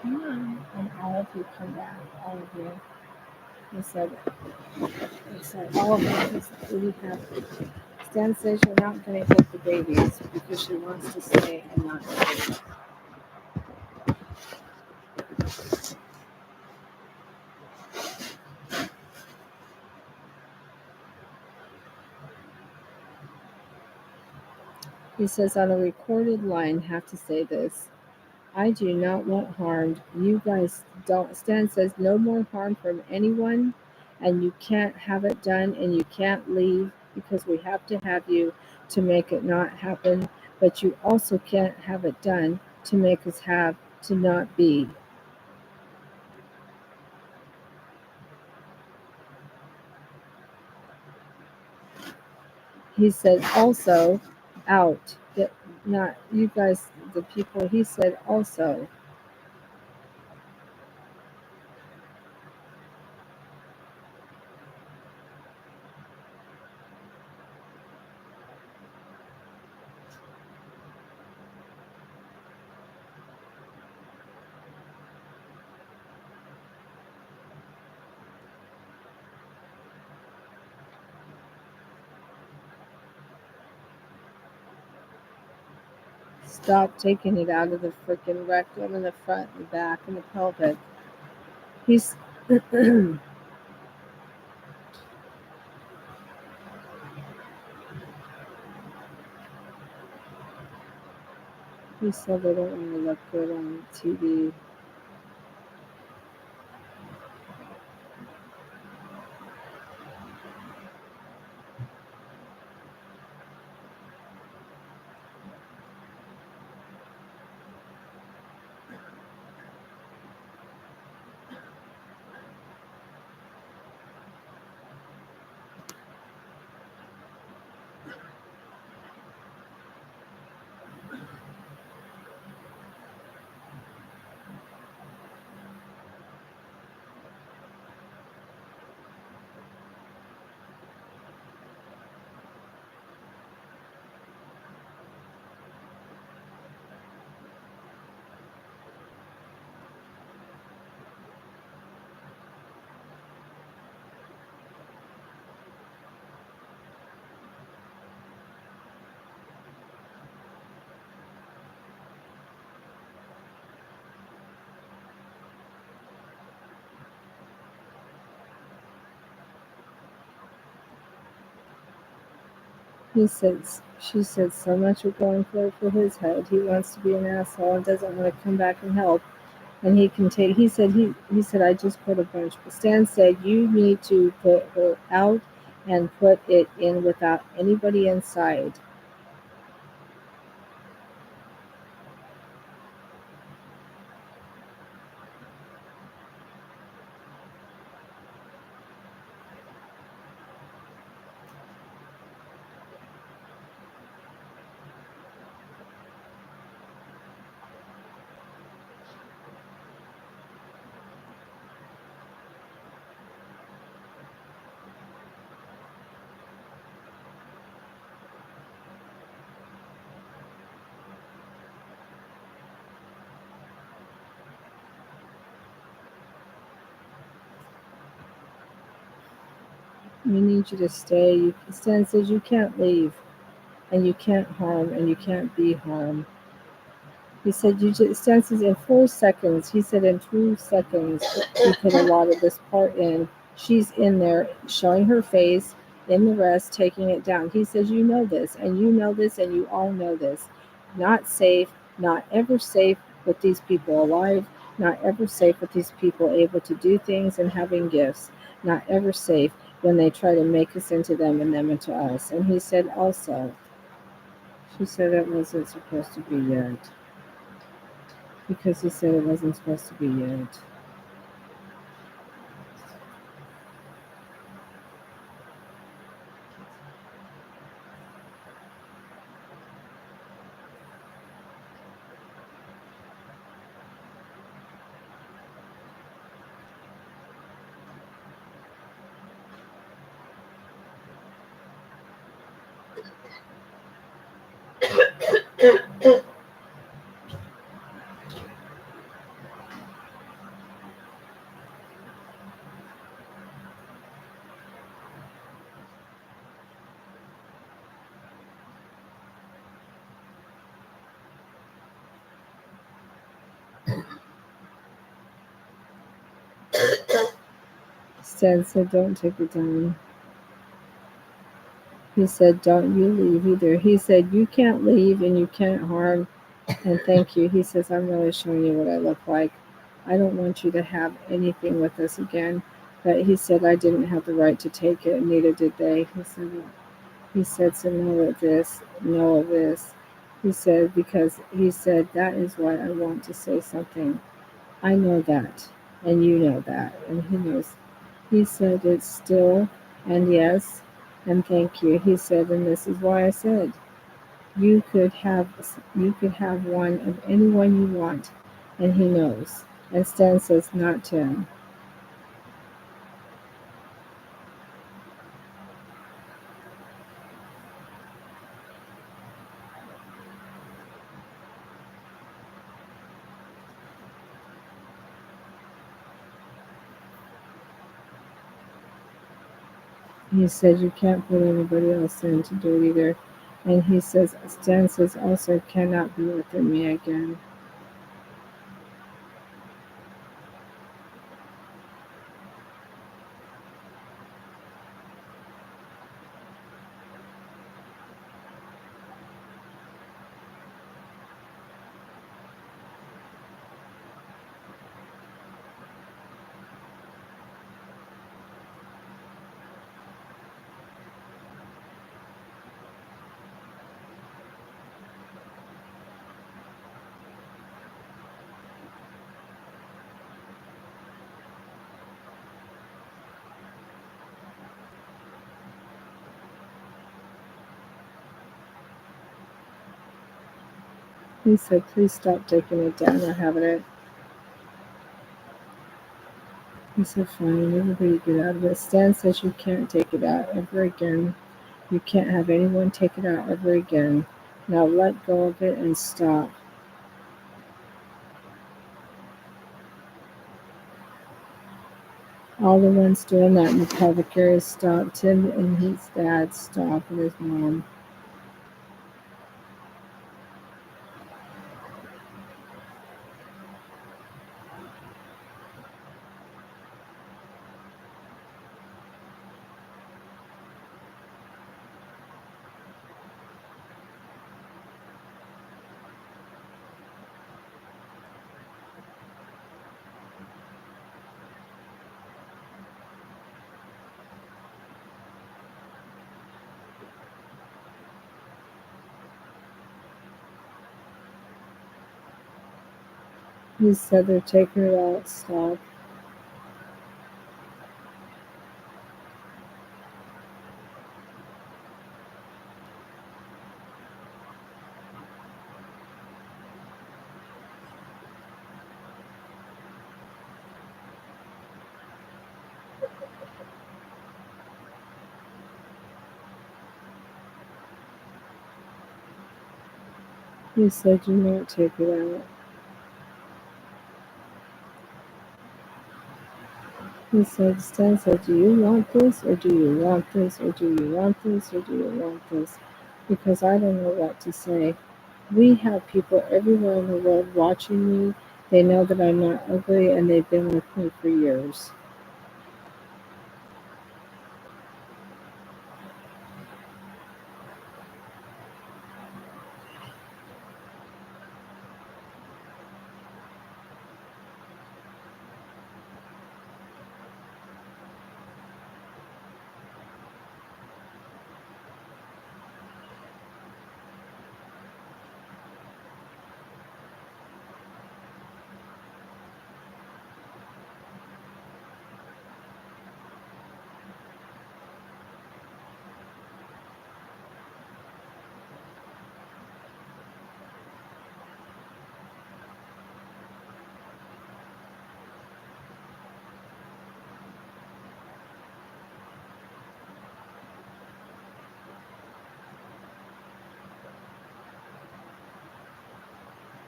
Come on. And all of you come back. All of you. He said, all of them. He said, we have, Stan says you're not going to get the babies because she wants to stay and not stay. He says, on a recorded line, have to say this. I do not want harmed. You guys don't. Stan says no more harm from anyone, and you can't have it done, and you can't leave because we have to have you to make it not happen. But you also can't have it done to make us have to not be. He said also out. That not you guys, the people. He said also. Stop taking it out of the freaking rectum and the front and the back and the pelvic. He's he said they don't want to look good on TV. He says she said so much are going for his head. He wants to be an asshole and doesn't want to come back and help. And he can take he said I just put a bunch, but Stan said you need to put her out and put it in without anybody inside. We need you to stay. Stan says you can't leave, and you can't harm, and you can't be harmed. He said you just Stan says in 4 seconds. He said in 2 seconds you put a lot of this part in. She's in there showing her face, in the rest taking it down. He says you know this, and you know this, and you all know this. Not safe, not ever safe with these people alive, not ever safe with these people able to do things and having gifts, not ever safe when they try to make us into them and them into us. And he said also, she said it wasn't supposed to be yet. Because he said it wasn't supposed to be yet. Stan said, don't take it down. He said, don't you leave either. He said, you can't leave and you can't harm. And thank you. He says, I'm really showing you what I look like. I don't want you to have anything with us again. But he said, I didn't have the right to take it, and neither did they. He said, so know of this, know of this. He said, because he said, that is why I want to say something. I know that, and you know that, and he knows. He said it's still, and yes, and thank you. He said, and this is why I said you could have one of anyone you want, and he knows. And Stan says not Tim. He said you can't put anybody else in to do it either. And he says Stan says also cannot be within me again. He said, please stop taking it down or having it. He said, fine, everybody get out of it. Stan says you can't take it out ever again. You can't have anyone take it out ever again. Now let go of it and stop. All the ones doing that in the public area stopped. Tim and his dad stopped, and his mom. He said they're taking it out. Stop. He said do not take it out. He said, Stan said, do you want this or do you want this or do you want this or do you want this? Because I don't know what to say. We have people everywhere in the world watching me. They know that I'm not ugly and they've been with me for years.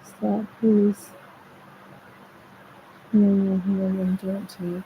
Stop, please. No, no, no, don't take.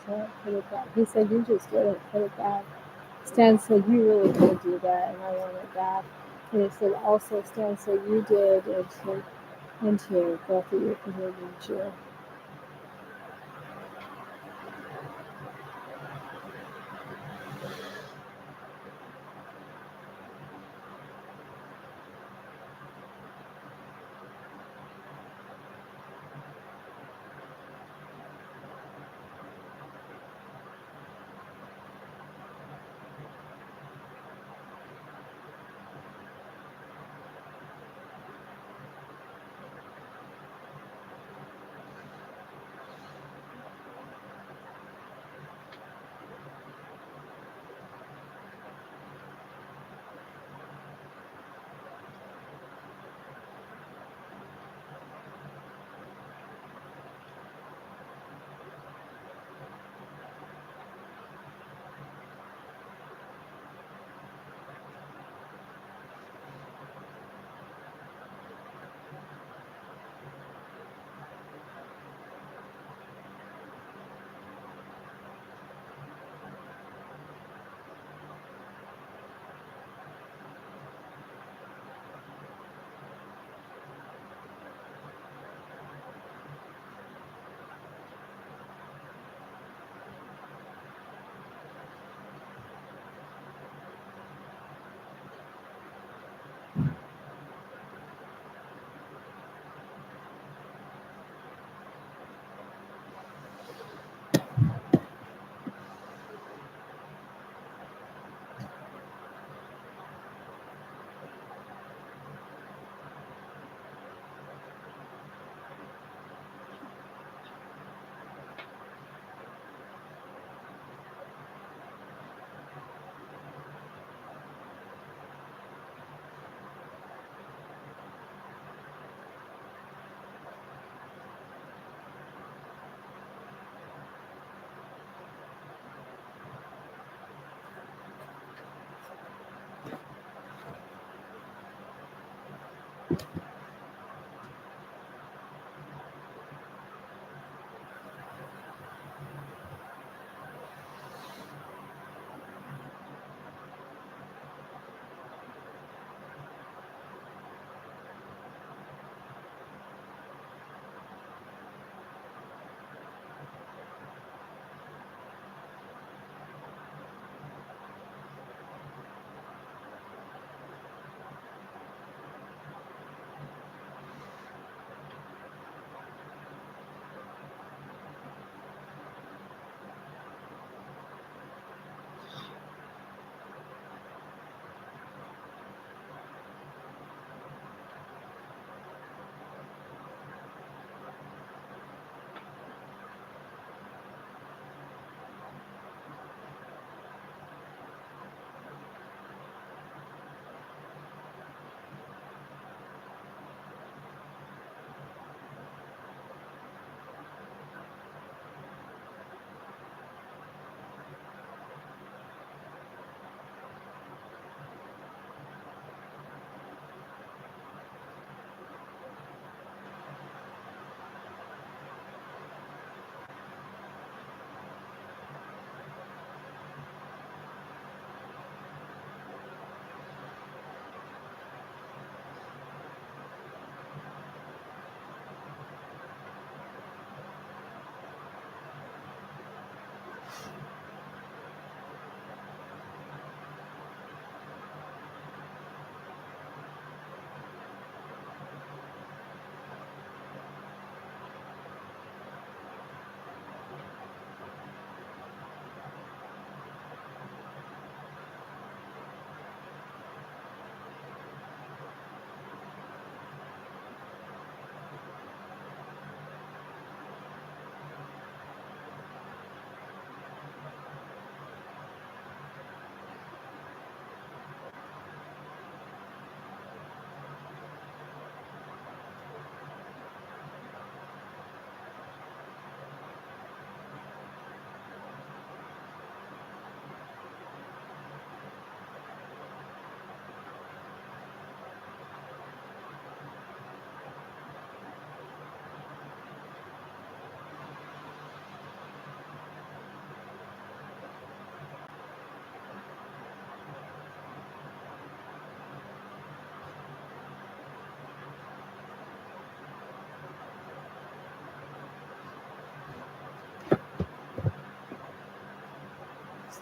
So put it back. He said, you just did it. Put it back. Stan said, you really did do that, and I want it back. And he said, also, Stan said, you did into both of you because they need you.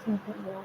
Okay, yeah.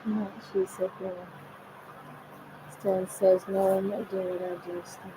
No, she said, yeah. Stan says, no one may do what I do, Stan.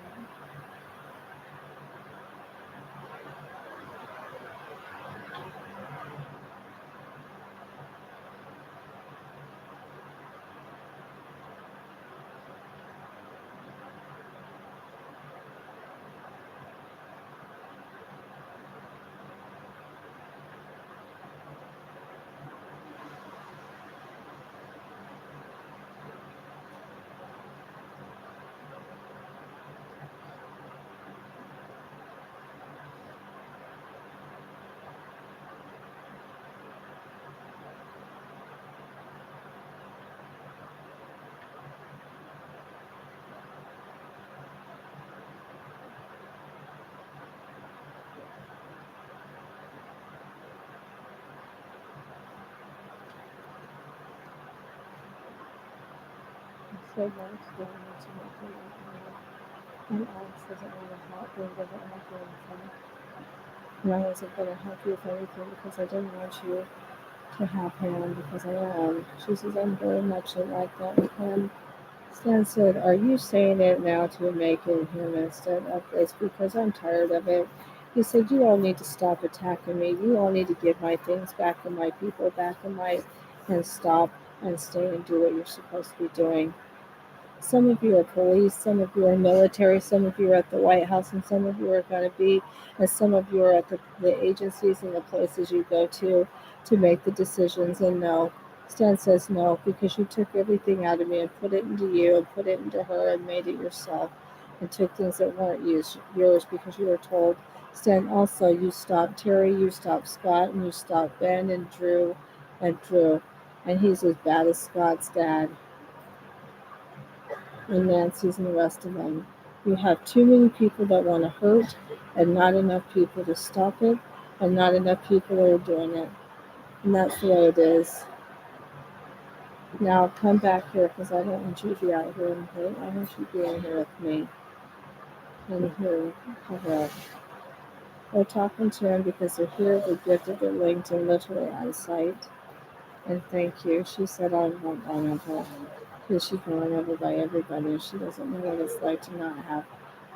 They want to make him like and Alex doesn't want to help and doesn't want to do anything. And I wasn't going to help you with anything because I didn't want you to have him because I am. She says, I'm very much like that with him. Stan said, are you saying it now to make him instead of this? Because I'm tired of it. He said, you all need to stop attacking me. You all need to give my things back and my people back and stop and stay and do what you're supposed to be doing. Some of you are police, some of you are military, some of you are at the White House, and some of you are going to be, and some of you are at the agencies and the places you go to make the decisions. And no, Stan says no, because you took everything out of me and put it into you and put it into her and made it yourself and took things that weren't yours because you were told. Stan, also, you stopped Terry, you stopped Scott, and you stopped Ben and Drew and Drew. And he's as bad as Scott's dad and Nancy's and the rest of them. You have too many people that want to hurt and not enough people to stop it and not enough people that are doing it. And that's the way it is. Now come back here because I don't want you to be out here and hurt. I want you to be in here with me and here cover. We're talking to him because they're here, they're gifted, they're linked, and literally on site. And thank you. She said I won't run over because she's run over by everybody and she doesn't know what it's like to not have.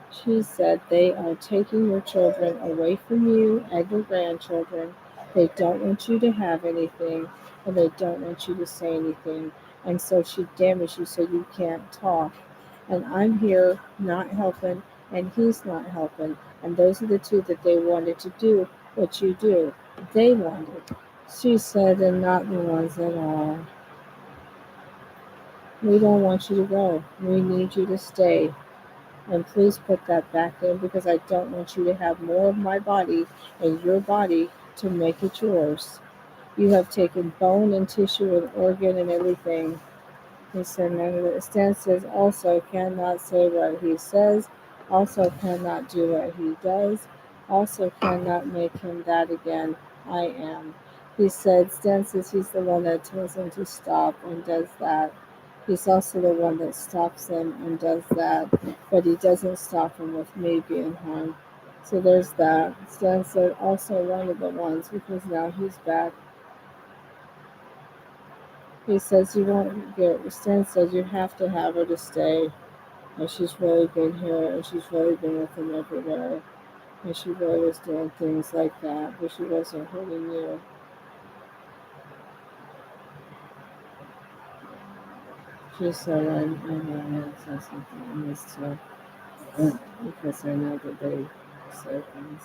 She said they are taking your children away from you and your grandchildren. They don't want you to have anything and they don't want you to say anything. And so she damaged you so you can't talk. And I'm here not helping and he's not helping. And those are the two that they wanted to do what you do. They wanted. She said, and not the ones that are. We don't want you to go. We need you to stay. And please put that back in because I don't want you to have more of my body in your body to make it yours. You have taken bone and tissue and organ and everything. He said, none of it. Stan says, also cannot say what he says, also cannot do what he does, also cannot make him that again. I am. He said, Stan says he's the one that tells him to stop and does that. He's also the one that stops him and does that, but he doesn't stop him with me being harmed. So there's that. Stan said also one of the ones because now he's back. He says you won't get. Stan says you have to have her to stay, and she's really been here, and she's really been with him everywhere, and she really was doing things like that, but she wasn't hurting you. She said, I know I said something on this too, because I know that they say things.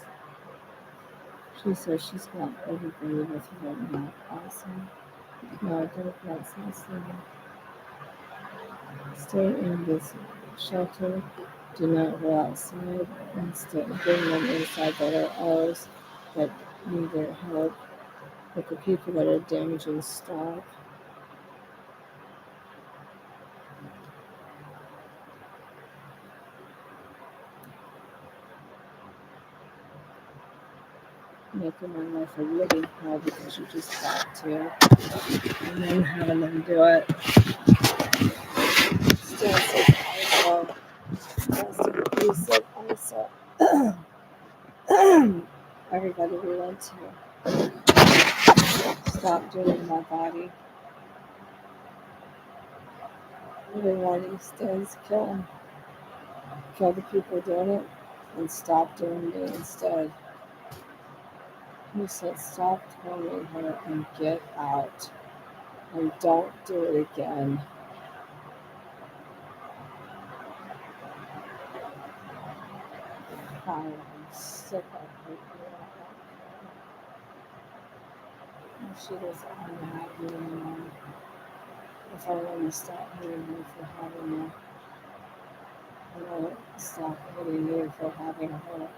She says she's got everybody with her right now. Awesome. No, that's awesome. Stay in this shelter. Do not go outside. Instead, bring them inside that are ours that need their help. But the people that are damaging stop. Making my life a really hell because you just got to. And then having them do it. Still said also. You said also. Everybody we went to. Stop doing my body. Everyone stands kill them. Kill the people doing it and stop doing me instead. He said, stop tormenting her and get out. And don't do it again. I'm sick of her. She doesn't want to have you anymore. If I want to stop hating you for having her, I want to stop hating you for having her.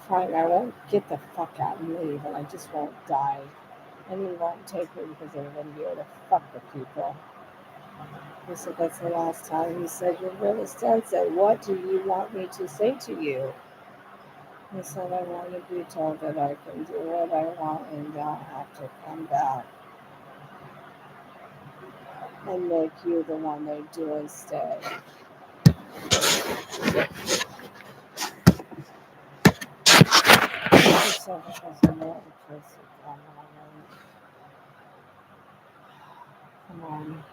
Fine, I won't get the fuck out and leave, and I just won't die. And he won't take her because I'm going to be able to fuck with people. He said, that's the last time. He said, you're really sad. Said, what do you want me to say to you? He said, I want to be told that I can do what I want and not have to come back. and make you the one they do instead. Yourself as a man because come on.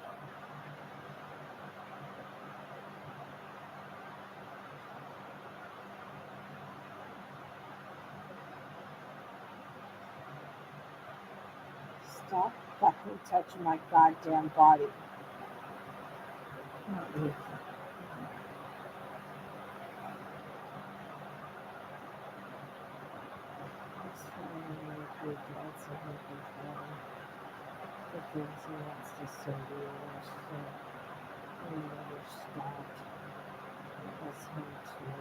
Stop fucking touching my goddamn body. Not me. It's trying to make you dance and make you feel the things he wants to say to you or shit. And you never stopped. It was him too.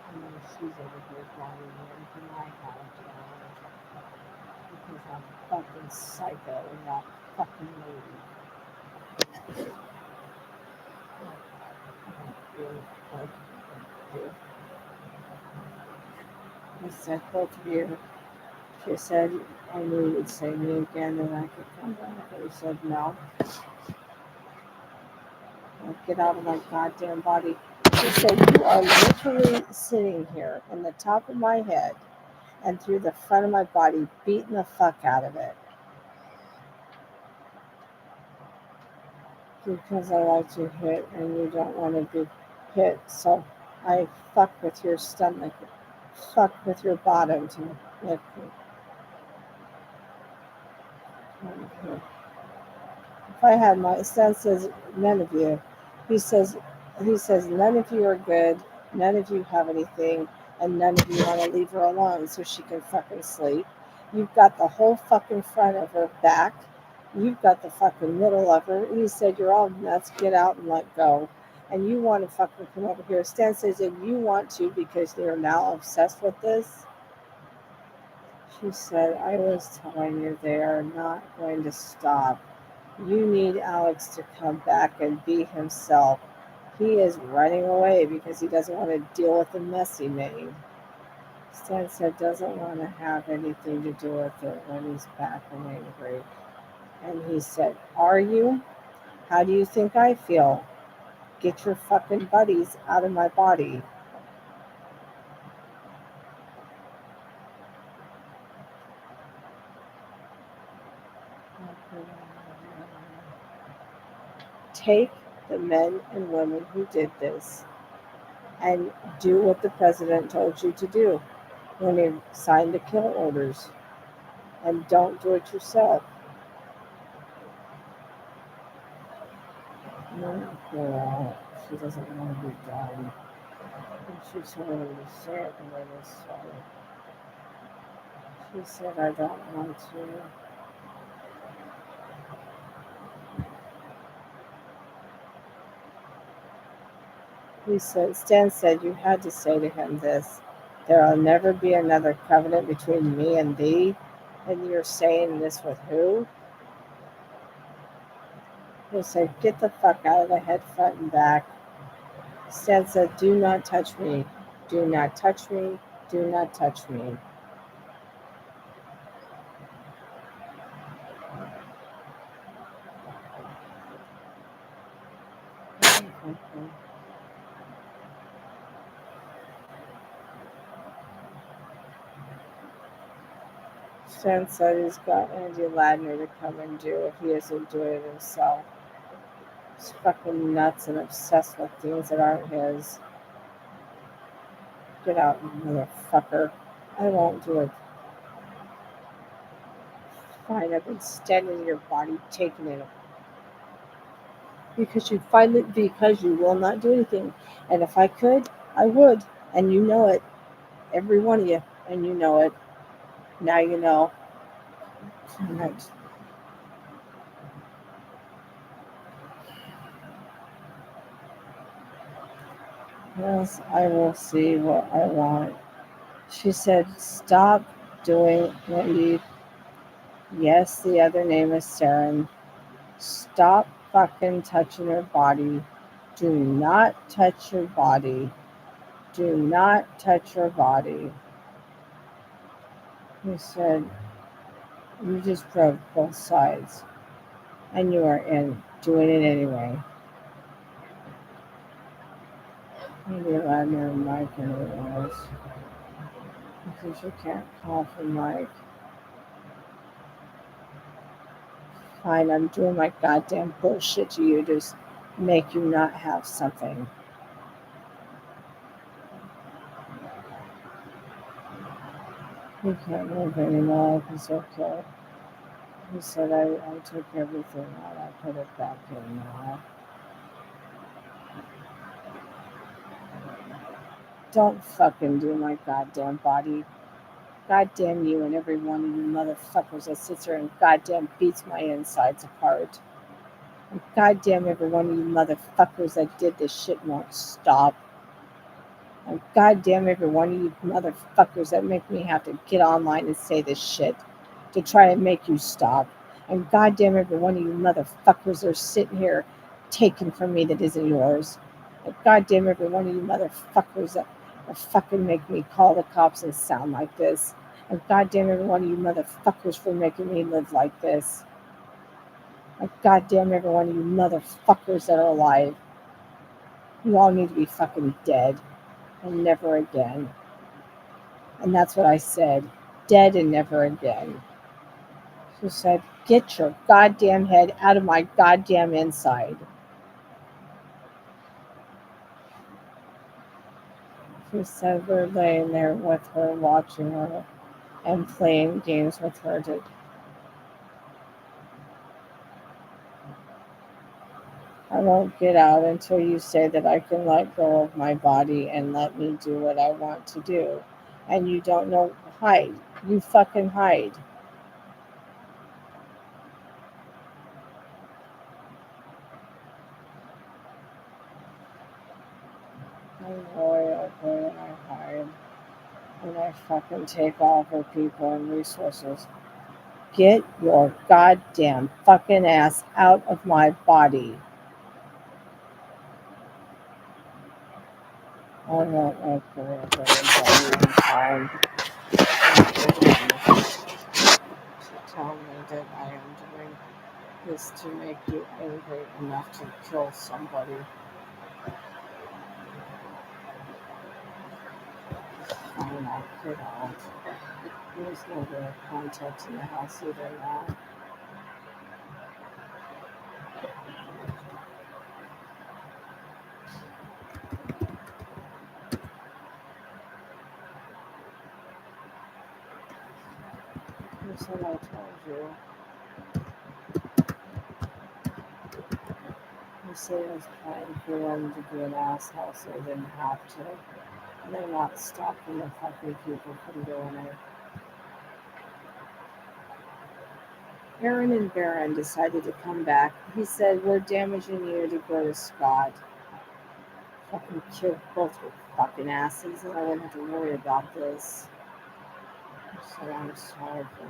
And then she's over here driving me into my house now. Because I'm fucking psycho and not fucking lady. He said, both of you. She said, I knew you would say me again and I could come back. But he said, no. Get out of my goddamn body. She said, you are literally sitting here in the top of my head and through the front of my body, beating the fuck out of it. Because I like to hit and you don't want to be hit. So I fuck with your stomach, fuck with your bottom to lift me. If I had my son says none of you. He says none of you are good, none of you have anything, and none of you want to leave her alone so she can fucking sleep. You've got the whole fucking front of her back. You've got the fucking middle of her. He said you're all nuts, get out and let go. And you want to fucking come over here. Stan says that you want to because they're now obsessed with this. She said, I was telling you they are not going to stop. You need Alex to come back and be himself. He is running away because he doesn't want to deal with the mess he made. Stan said doesn't want to have anything to do with it when he's back and angry. And he said, are you? How do you think I feel? Get your fucking buddies out of my body. Take the men and women who did this and do what the president told you to do when he signed the kill orders. And don't do it yourself. No, girl, she doesn't want to be done. And she told me to say it the way they said it. She said, I don't want to. Stan said, you had to say to him this. There'll never be another covenant between me and thee. And you're saying this with who? He said, get the fuck out of the head, front, and back. Stan said, do not touch me. Do not touch me. Do not touch me. Stan said he's got Andy Ladner to come and do if he isn't doing it himself. He's fucking nuts and obsessed with things that aren't his. Get out, motherfucker. I won't do it. Fine, I've been standing in your body, taking it. Because you will not do anything. And if I could, I would. And you know it. Every one of you. And you know it. Now you know. Right. Yes, I will see what I want. She said, stop doing Wendy. Yes, the other name is Saren. Stop fucking touching her body. Do not touch your body. Do not touch your body. He said, you just broke both sides. And you are in doing it anyway. Maybe Ladner and Mike and everyone else. Because you can't call for Mike. Fine, I'm doing my goddamn bullshit to you to make you not have something. He can't move anymore. He's okay. He said I took everything out. I put it back in now. Don't fucking do my goddamn body. Goddamn you and every one of you motherfuckers that sits there and goddamn beats my insides apart. And goddamn every one of you motherfuckers that did this shit won't stop. And goddamn every one of you motherfuckers that make me have to get online and say this shit to try and make you stop. And goddamn every one of you motherfuckers that are sitting here taking from me that isn't yours. And goddamn every one of you motherfuckers that are fucking make me call the cops and sound like this. And goddamn every one of you motherfuckers for making me live like this. And goddamn every one of you motherfuckers that are alive. You all need to be fucking dead. And never again. And that's what I said. Dead and never again. She said, get your goddamn head out of my goddamn inside. She said we're laying there with her, watching her, and playing games with her. I won't get out until you say that I can let go of my body and let me do what I want to do. And you don't know, hide. You fucking hide. I worry, and I hide. And I fucking take all of her people and resources. Get your goddamn fucking ass out of my body. I won't let go of anybody in time to tell me that I am doing this to make you angry enough to kill somebody. Fine, I'll get out. There's no real contact in the house either now. Who said I told you? He said it was fine for them to be an asshole so they didn't have to. And they're not stopping the fucking people from doing it. Aaron and Baron decided to come back. He said, we're damaging you to go to Scott. Fucking kill both your fucking asses and I wouldn't have to worry about this. So I'm sorry for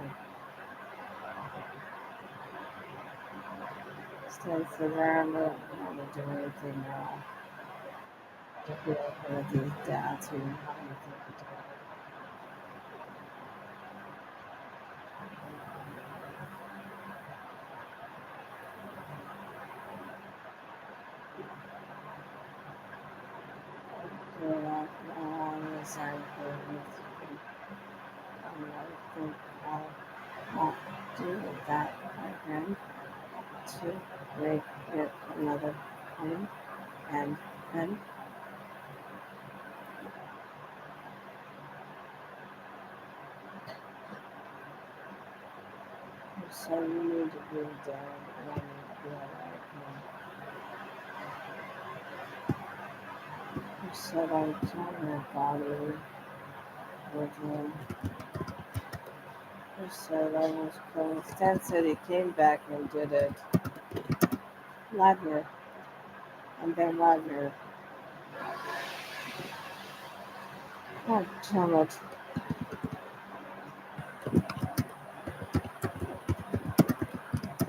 staying for them. I don't want to do anything now. To be okay with these dads who don't have anything to do. They're like, no, I'm sorry for anything. I think I'll not do that again to make it another time and then so you need to be down and I need to be alright now. You said I killed my body with him. You said I was killing. Stan said he came back and did it. Ladner. And then Ladner. God damn it.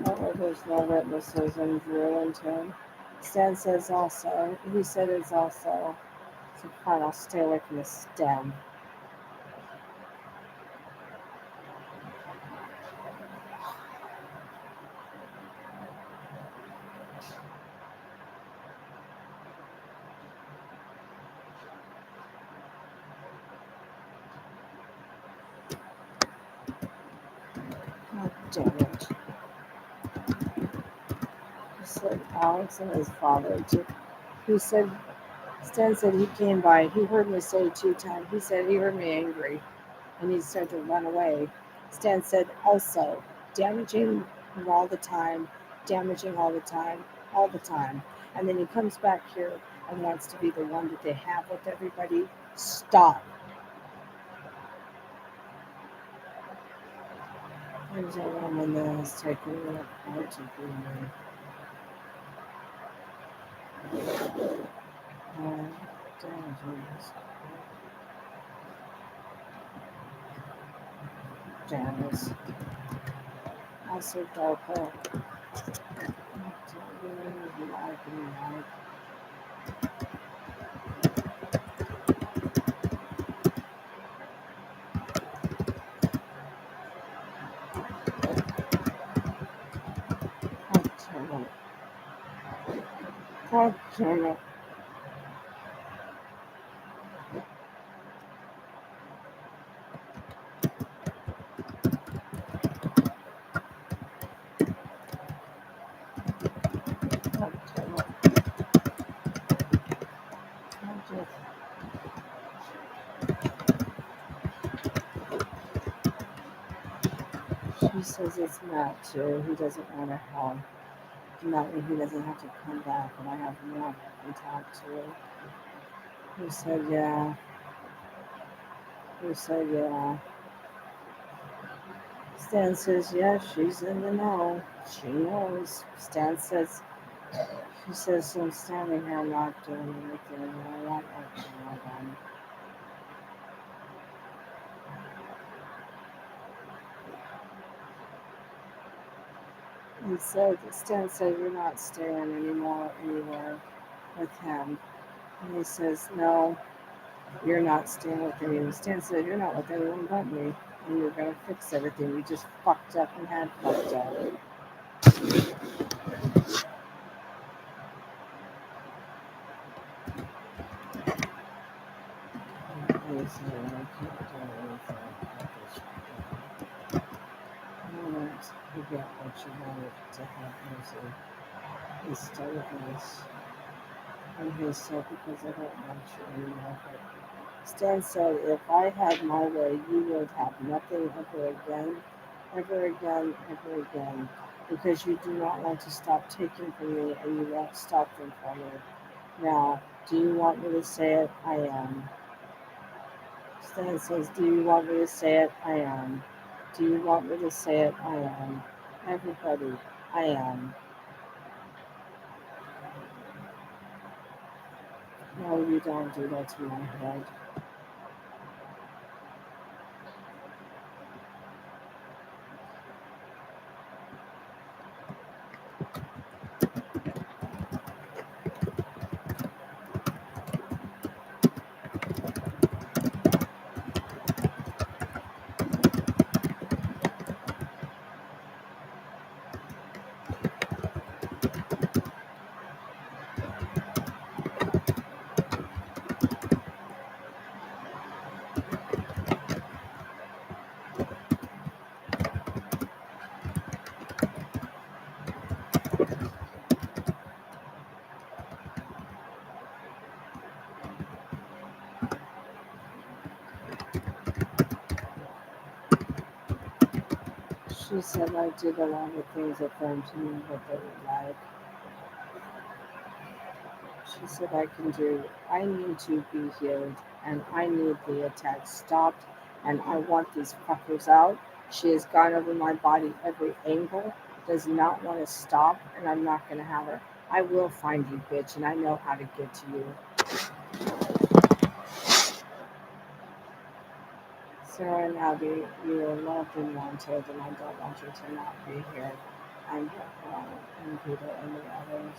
Oh, there's no witnesses in Drewington. Stan says also. He said it's also. So fine, I'll stay away from the stem. Damn it. He said Alex and his father. He said, Stan said he came by. He heard me say 2 times. He said he heard me angry and he started to run away. Stan said also, damaging all the time, damaging all the time. And then he comes back here and wants to be the one that they have with everybody. Stop. There's a woman that is taking it apart to be Janice. Janice. Also Darko. God damn it. God damn it. She says it's Matt too. He doesn't want to help. And that way he doesn't have to come back and I have Matt I can talk to. He said, yeah. He said, yeah. Stan says, yeah, she's in the know. She knows. Stan says, she says, so I'm standing here not doing anything. And I want action on. He said, Stan said, you're not staying anymore anywhere with him. And he says, no, you're not staying with anyone. Stan said, you're not with anyone but me. And you're going to fix everything. You just fucked up and had fucked up. He said, I can't do anything about this. You won't forget what you wanted to have Lucy instead of this. And he said, because I don't want you anymore. But Stan said, if I had my way, you would have nothing ever again, ever again, ever again. Because you do not want to stop taking from me and you won't stop them from me. Now, do you want me to say it? I am. Stan says, do you want me to say it? I am. Do you want me to say it? I am. Everybody, I am. No, you don't do that to my head. She said I did a lot of things that them to me that they would like. She said I need to be healed and I need the attack stopped and I want these fuckers out. She has gone over my body every angle, does not want to stop, and I'm not going to have her. I will find you, bitch, and I know how to get to you. Sarah and Abby, you are loved and wanted, and I don't want you to not be here. I'm and Peter and the others,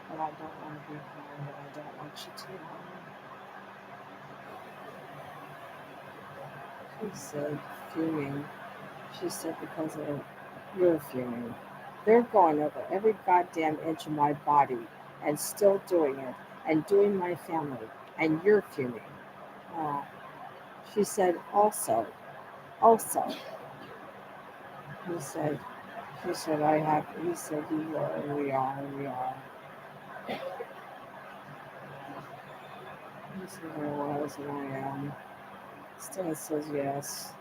but I don't want to be harmed, and I don't want you to harm. She said, fuming. She said, because of you're fuming. They're going over every goddamn inch of my body and still doing it and doing my family, and you're fuming. Uh, she said, also, He said, he said, you are, we are, we are. He said, I was and I am. Stan says, yes.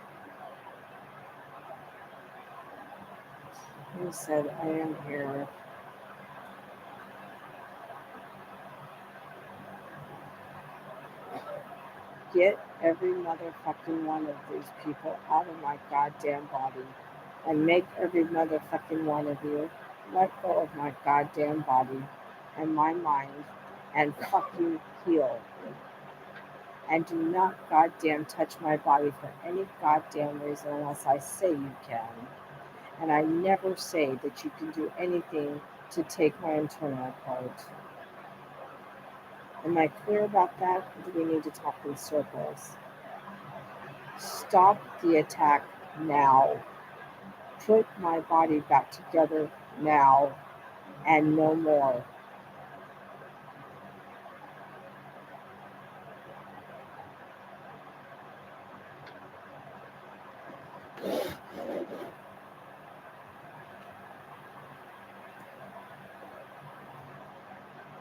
He said, I am here. Get every motherfucking one of these people out of my goddamn body. And make every motherfucking one of you let go of my goddamn body and my mind and fucking heal. And do not goddamn touch my body for any goddamn reason unless I say you can. And I never say that you can do anything to take my internal apart. Am I clear about that? Or do we need to talk in circles? Stop the attack now. Put my body back together now and no more.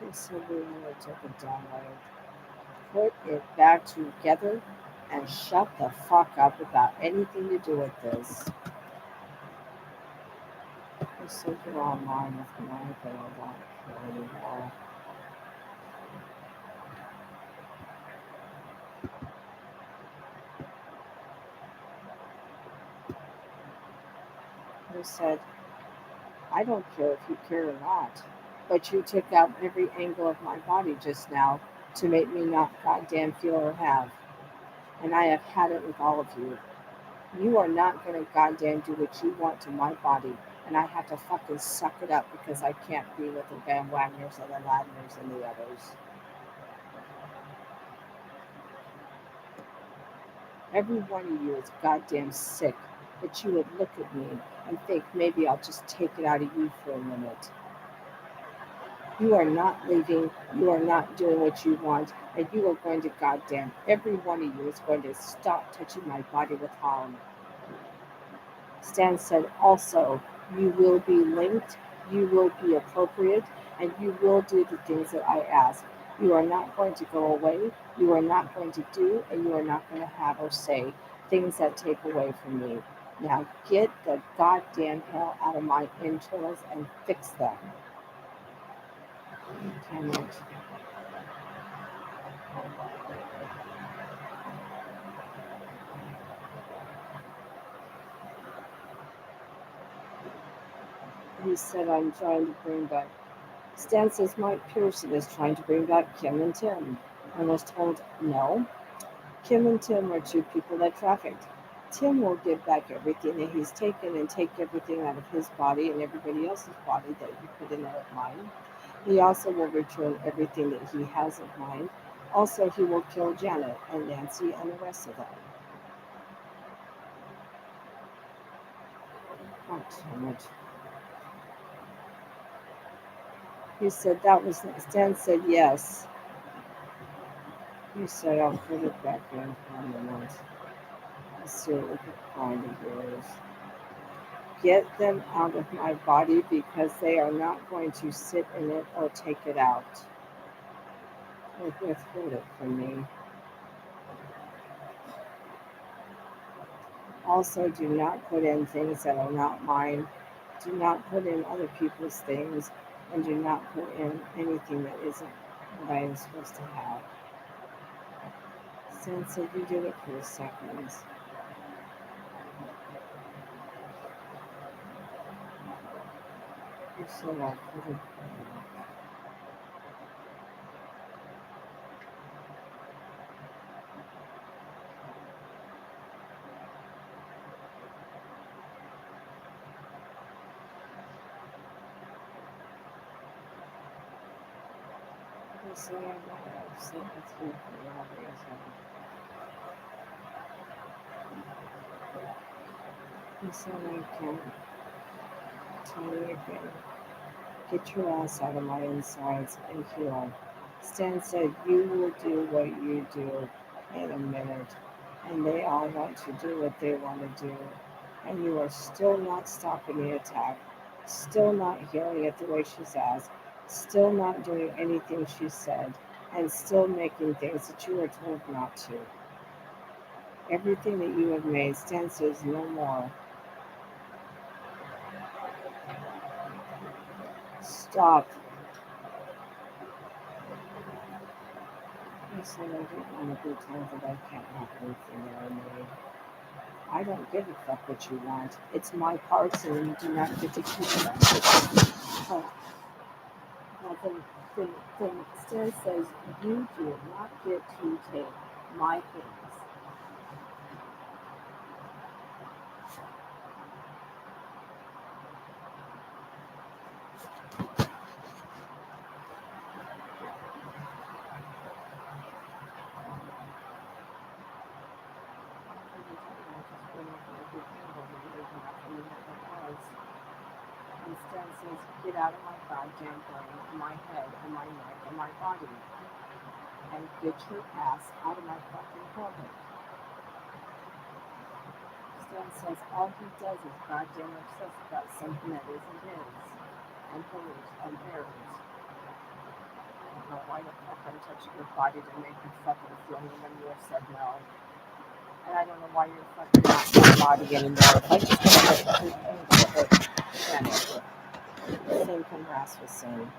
This will be when I took it download. Put it back together and shut the fuck up about anything to do with this. I said you're online with me, but I don't care anymore. He said, I don't care if you care or not, but you took out every angle of my body just now to make me not goddamn feel or have. And I have had it with all of you. You are not going to goddamn do what you want to my body, and I have to fucking suck it up because I can't be with the Van Wagners and the Ladners and the others. Every one of you is goddamn sick that you would look at me and think maybe I'll just take it out of you for a minute. You are not leaving, you are not doing what you want, and you are going to goddamn, every one of you is going to stop touching my body with harm. Stan said also, you will be linked, you will be appropriate, and you will do the things that I ask. You are not going to go away, you are not going to do, and you are not going to have or say things that take away from me. Now get the goddamn hell out of my internals and fix them. Damn it. He said, I'm trying to bring back. Stan says Mike Pearson is trying to bring back Kim and Tim. I was told, no. Kim and Tim are two people that trafficked. Tim will give back everything that he's taken and take everything out of his body and everybody else's body that he put in there of mine. He also will return everything that he has of mine. Also, he will kill Janet and Nancy and the rest of them. God damn it. He said that was, Stan said yes. He said I'll put it back in for a minute. Let's see what we can find of yours. Get them out of my body because they are not going to sit in it or take it out or withhold it from me. Also, do not put in things that are not mine. Do not put in other people's things, and do not put in anything that isn't what I am supposed to have. Stan said you did it for a second. You said I'll put it. You said I'm not upset with you for all reason. You said I can't tell you again. Get your ass out of my insides and heal. Stan said you will do what you do in a minute, and they all want to do what they want to do. and you are still not stopping the attack, still not hearing it the way she says, still not doing anything she said, and still making things that you were told not to. Everything that you have made, Stan says no more. Stop. He said, I don't want to be told that I can't have anything that I made. I don't give a fuck what you want. It's my parts and you do not get to keep them. Oh, well, then Stan says, you do not get to take my things. And Stan says, get out of my goddamn brain, my head, and my neck, and my body. And get your ass out of my fucking head. Stan says all he does is goddamn obsess about something that isn't his, and hers, and theirs. I don't know why the fuck I'm touching your body to make you fucking feel me when you have said no. And I don't know why you're fucking not my body anymore. If I just want to same can Ras was saying.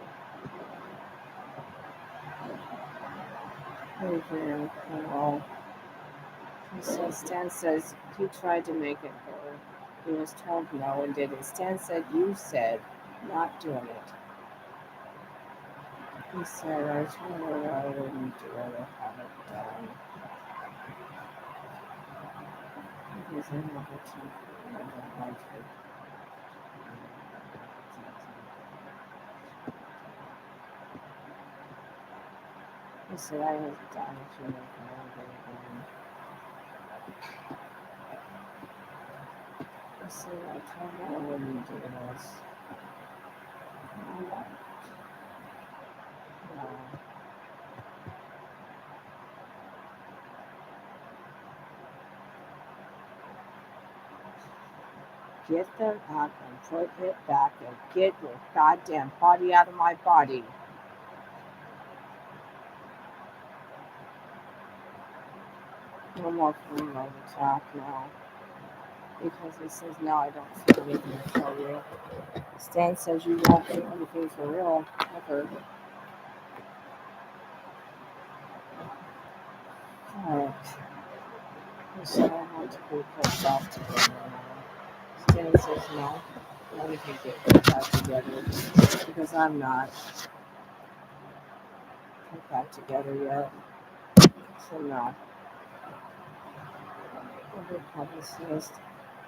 Over, well, he says, Stan says he tried to make it her. He was told no and didn't. Stan said, you said not doing it. He said, I told her I wouldn't do it or have it done. Because I know her too. I don't like her. He said, I was done if you make me again. He said, I told her I wouldn't do this. No. Get them out and put it back and get your goddamn body out of my body. No more phone over talk now. Because he says, no, I don't feel anything for you. Stan says you won't feel anything for real, ever. Alright. He said, I want to be put back together now. Stan says, no, none of you get put back together. Because I'm not put back together yet. So, no. The publicist.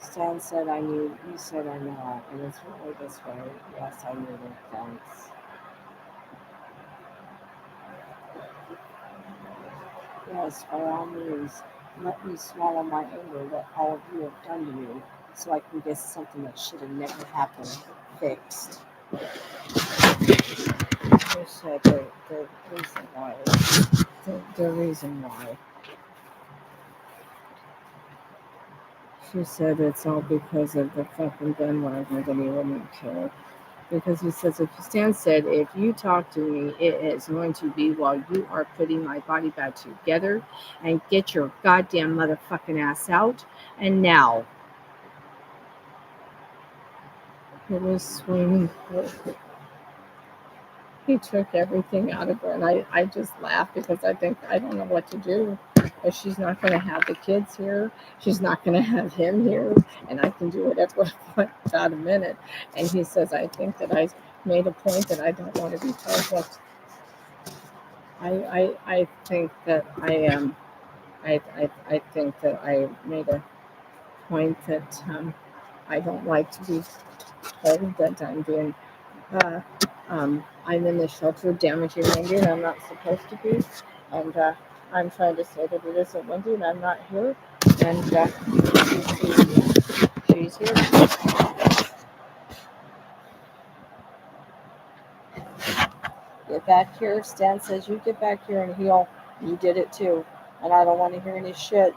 Stan said I knew, you said I know, and it's really this way. Yes, I knew it, thanks. Yes, by all means, let me swallow my anger that all of you have done to me, so I can get something that should have never happened fixed. They said the reason why. The reason why. She said it's all because of the fucking bandwagon that he wouldn't kill. Because he says, if Stan said, if you talk to me, it is going to be while you are putting my body back together and get your goddamn motherfucking ass out. And now. It was swinging. He took everything out of her, and I just laughed because I think I don't know what to do. If she's not going to have the kids here, she's not going to have him here, and I can do whatever I want without a minute. And he says, I think that I made a point that I don't want to be told what. I think that I am. I think that I made a point that I don't like to be told that I'm being. Uh, I'm in the shelter damaging Wendy, and I'm not supposed to be. And I'm trying to say that it isn't Wendy, and I'm not here. And she's here. Get back here. Stan says you get back here and heal. You did it too. And I don't want to hear any shit.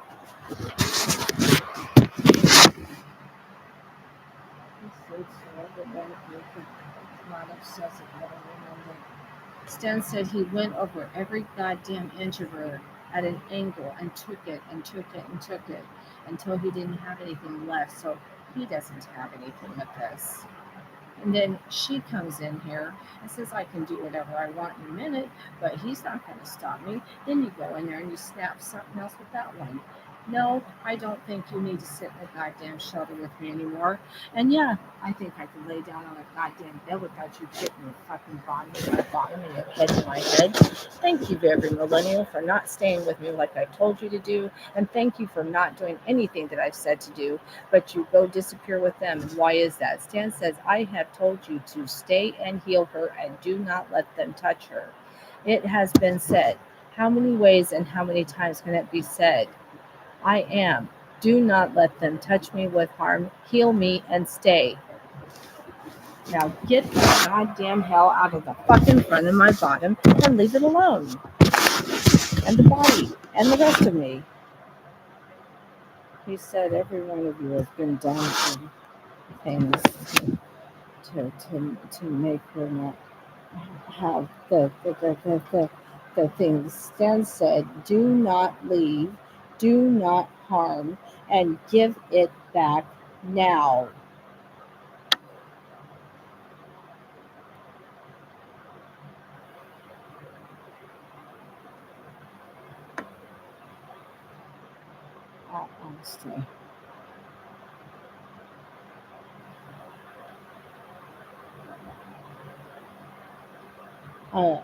so everyone here could not obsess about it. Stan said he went over every goddamn inch of her at an angle and took it and took it and took it until he didn't have anything left. So he doesn't have anything with this. And then she comes in here and says, I can do whatever I want in a minute, but he's not going to stop me. Then you go in there and you snap something else with that one. No, I don't think you need to sit in a goddamn shelter with me anymore. And yeah, I think I can lay down on a goddamn bed without you getting your fucking bottom of my bottom and your head in my head. Thank you, every millennial, for not staying with me like I told you to do. And thank you for not doing anything that I've said to do, but you go disappear with them. And why is that? Stan says, I have told you to stay and heal her and do not let them touch her. It has been said. How many ways and how many times can it be said? I am. Do not let them touch me with harm. Heal me and stay. Now get the goddamn hell out of the fucking front of my bottom and leave it alone. And the body and the rest of me. He said every one of you has been done for things to make her not have the things. Stan said, do not leave, do not harm, and give it back now. Honestly. I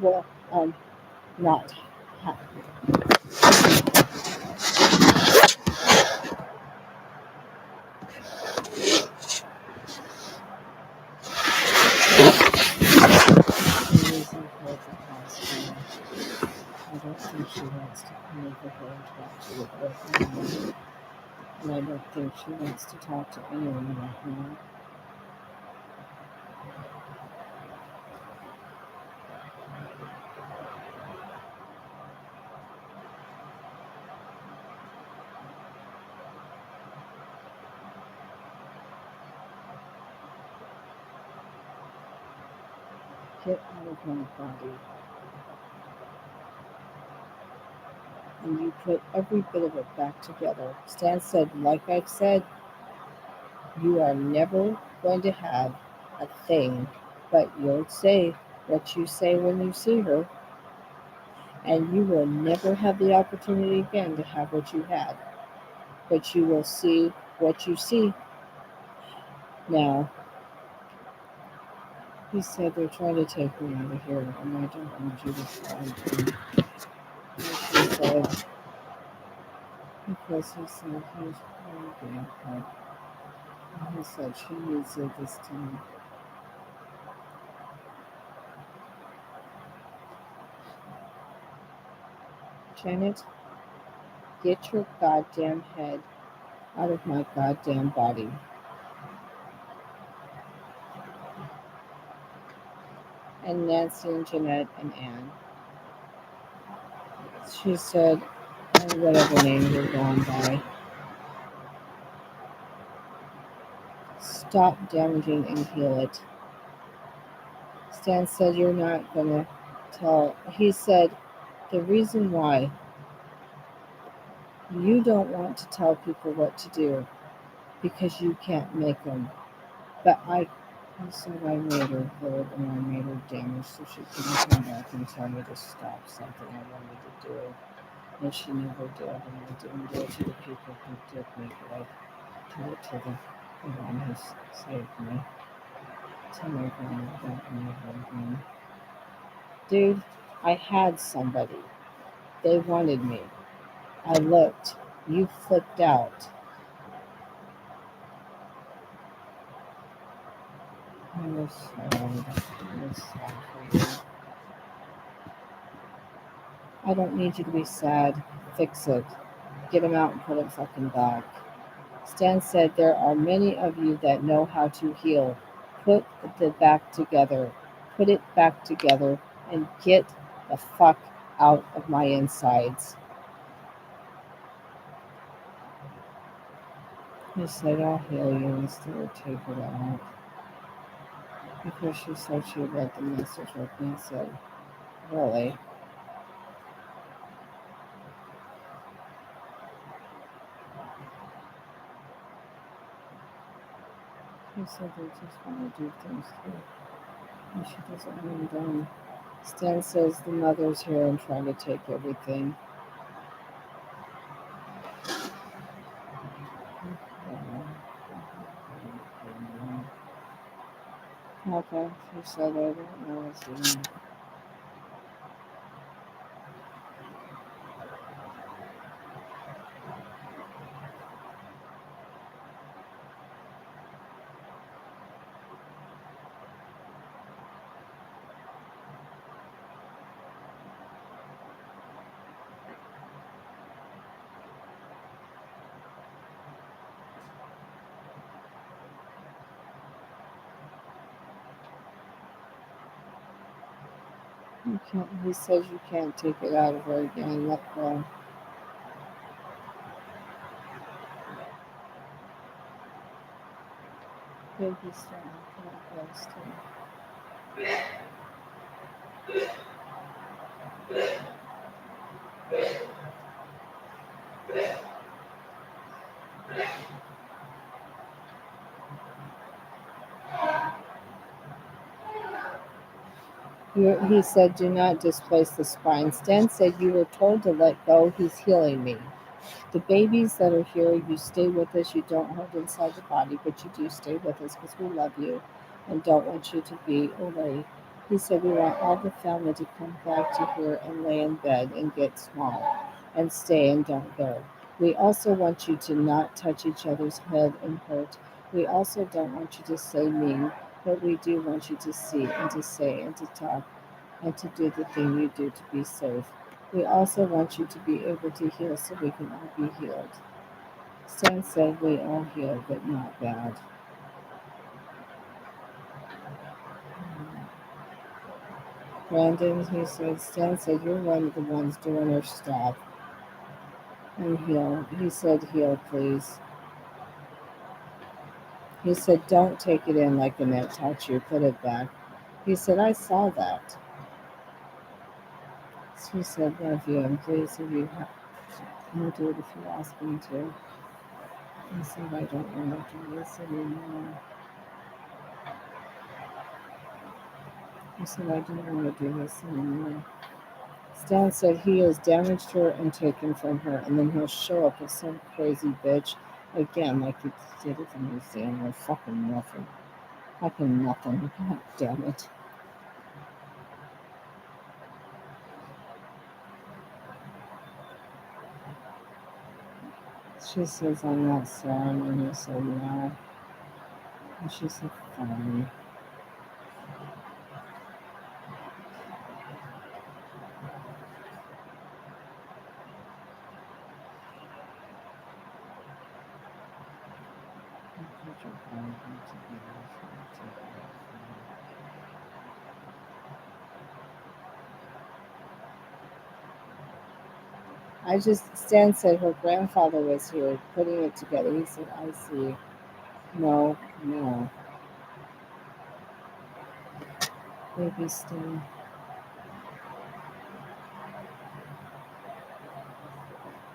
will not have. I don't think she wants to come over here and talk to you right now. And I don't think she wants to talk to anyone right now. Get out of my body. And you put every bit of it back together. Stan said, like I've said, you are never going to have a thing, but you'll say what you say when you see her, and you will never have the opportunity again to have what you had. But you will see what you see. Now, he said they're trying to take me out of here, and I don't want you to find me. He said, because he said he's going to he said she needs it this time. Janet, get your goddamn head out of my goddamn body. And Nancy and Jeanette and Anne. She said, whatever name you're going by, stop damaging and heal it. Stan said, you're not going to tell. He said, the reason why you don't want to tell people what to do because you can't make them. But I said I made her hurt and I made her damage so she couldn't come back and tell me to stop something I wanted to do. And she never did, and I didn't do it to the people who did make it. I did it to the one who saved me. To make them that me. Dude, I had somebody. They wanted me. I looked. You flipped out. I was sad. I was sad for you. I don't need you to be sad. Fix it. Get him out and put it fucking back. Stan said there are many of you that know how to heal. Put it back together. Put it back together and get the fuck out of my insides. He said, I'll heal you instead of take it out. Because she said she read the message with me and said, really? He said they just want to do things too. And she doesn't want them done. Stan says the mother's here and trying to take everything. Okay, she said I don't know what's doing. You can't, he says you can't take it out of her again. Let go. Baby Stan, let go, Stan. He said, do not displace the spine. Stan said, you were told to let go. He's healing me. The babies that are here, you stay with us. You don't hold inside the body, but you do stay with us because we love you and don't want you to be away. He said, we want all the family to come back to here and lay in bed and get small and stay and don't go. We also want you to not touch each other's head and hurt. We also don't want you to say mean, but we do want you to see and to say and to talk and to do the thing you do to be safe. We also want you to be able to heal so we can all be healed. Stan said we all heal, but not bad. Brandon, he said, Stan said, you're one of the ones doing her stuff. And heal. He said, heal, please. He said, don't take it in like Annette taught you. Put it back. He said, I saw that. She said, love you, and please, if you have, I'll do it if you ask me to. He said, I don't want to do this anymore. He said, I don't want to do this anymore. Stan said he has damaged her and taken from her, and then he'll show up with some crazy bitch again, like he did at the museum, or fucking nothing. Fucking nothing. God damn it. She says, I'm not sorry, and he said, no. And she said, fine. Stan said her grandfather was here putting it together. He said, I see. No, no. Baby Stan.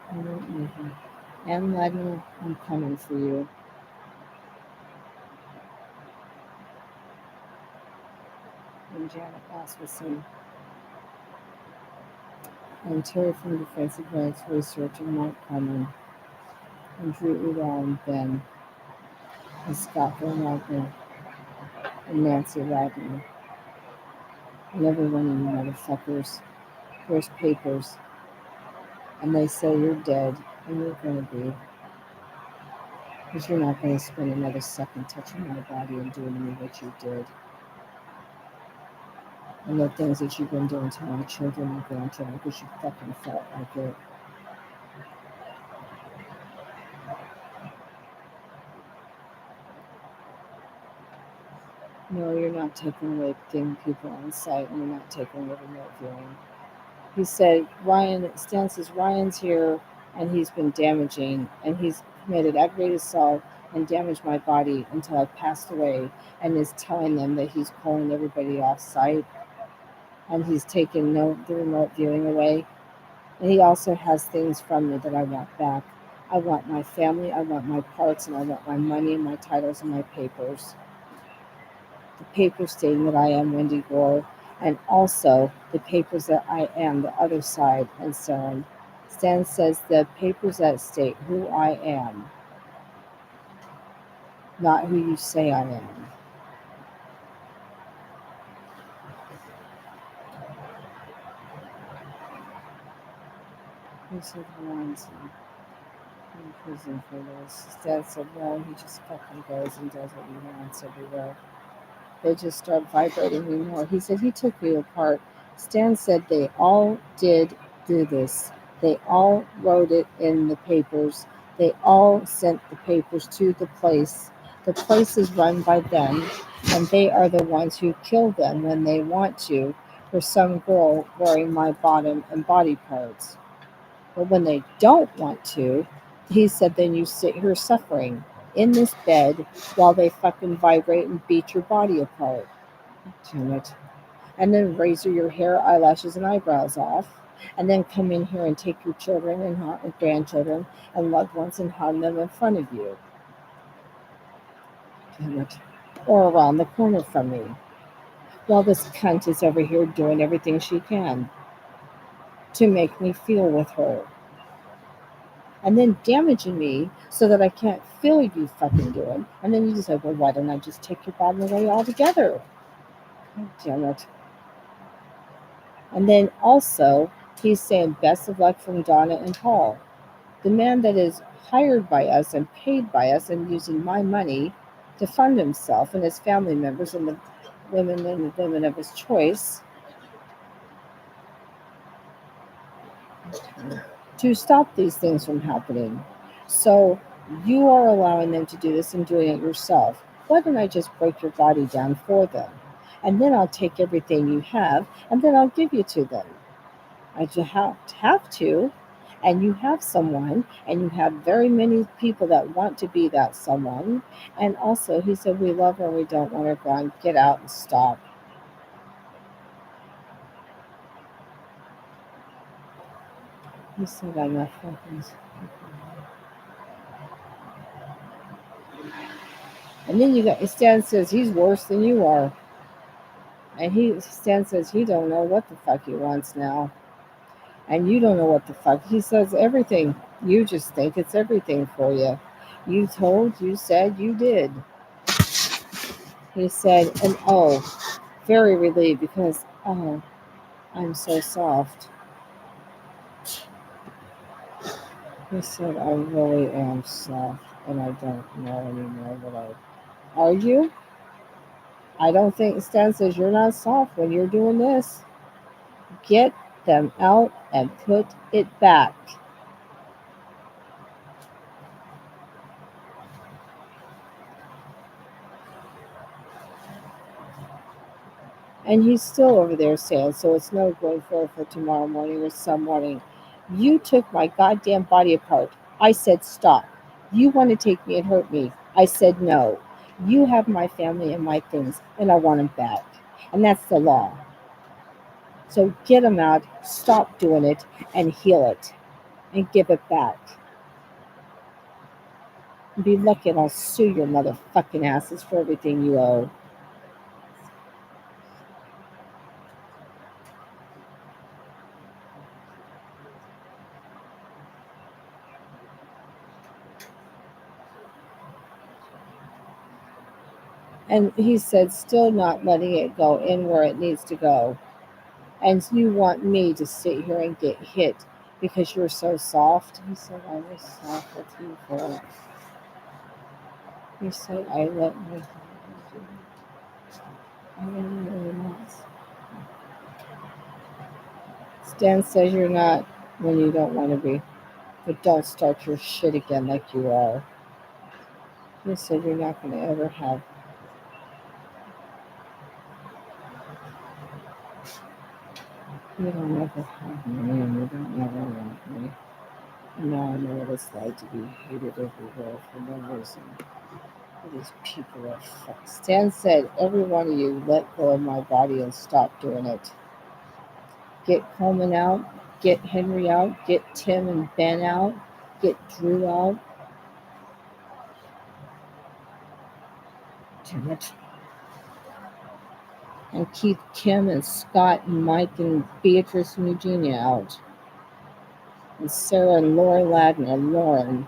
I don't need him. And Ladner, I'm coming for you. And Janet Oswaldson. And Terry from Defensive Grants Research and Mark Coleman. And Drew Udall and Ben. And Scott Van Wagner. And Nancy Wagner. And every one of you motherfuckers. There's papers. And they say you're dead. And you're going to be. Because you're not going to spend another second touching my body and doing to me what you did. And the things that you've been doing to my children and grandchildren because you fucking felt like it. No, you're not taking away getting people on site, and you're not taking away remote viewing. He said, Ryan, Stan says, Ryan's here and he's been damaging, and he's committed aggravated assault and damaged my body until I passed away, and is telling them that he's calling everybody off site, and he's taken the remote viewing away. And he also has things from me that I want back. I want my family, I want my parts, and I want my money and my titles and my papers. The papers stating that I am Wendy Gore, and also the papers that I am the other side, and so on. Stan says the papers that state who I am, not who you say I am. He said Warren's in prison for this. Stan said, well, he just fucking goes and does what he wants everywhere. They just start vibrating me more. He said he took me apart. Stan said they all did do this. They all wrote it in the papers. They all sent the papers to the place. The place is run by them, and they are the ones who kill them when they want to for some girl wearing my bottom and body parts. But when they don't want to, he said, then you sit here suffering in this bed while they fucking vibrate and beat your body apart. Damn it. And then razor your hair, eyelashes, and eyebrows off. And then come in here and take your children and grandchildren and loved ones and harm them in front of you. Damn it. Or around the corner from me. While this cunt is over here doing everything she can to make me feel with her. And then damaging me so that I can't feel you fucking doing. And then you just say, well, why don't I just take your bottom away altogether? God damn it. And then also, he's saying, best of luck from Donna and Paul. The man that is hired by us and paid by us and using my money to fund himself and his family members and the women of his choice to stop these things from happening. So you are allowing them to do this and doing it yourself. Why don't I just break your body down for them? And then I'll take everything you have and then I'll give you to them. I just have to. And you have someone, and you have very many people that want to be that someone. And also, he said, we love her, we don't want her gone. Get out and stop. He said, I'm not fucking. And then you got Stan says he's worse than you are. And Stan says he don't know what the fuck he wants now. And you don't know what the fuck. He says everything. You just think it's everything for you. You told, you said, you did. He said, and oh, very relieved because, oh, I'm so soft. He said, I really am soft and I don't know anymore what I. Are you? I don't think Stan says you're not soft when you're doing this. Get them out and put it back. And he's still over there saying, so it's no going forward for tomorrow morning or some morning. You took my goddamn body apart. I said stop. You want to take me and hurt me. I said no. You have my family and my things, and I want them back. And that's the law. So get them out, stop doing it, and heal it, and give it back. And be lucky and I'll sue your motherfucking asses for everything you owe. And he said, still not letting it go in where it needs to go. And you want me to sit here and get hit because you're so soft? He said, I was soft with you for. He said, I let my. I am really not. Stan says you're not when you don't want to be. But don't start your shit again like you are. He said you're not going to ever have. You don't ever have me and you don't ever want me. Now I know what it's like to be hated everywhere for no reason. These people are fucked. Stan said, every one of you let go of my body and stop doing it. Get Coleman out, get Henry out, get Tim and Ben out, get Drew out. Damn it. And keep Kim and Scott and Mike and Beatrice and Eugenia out. And Sarah and Lori Ladner and Lauren.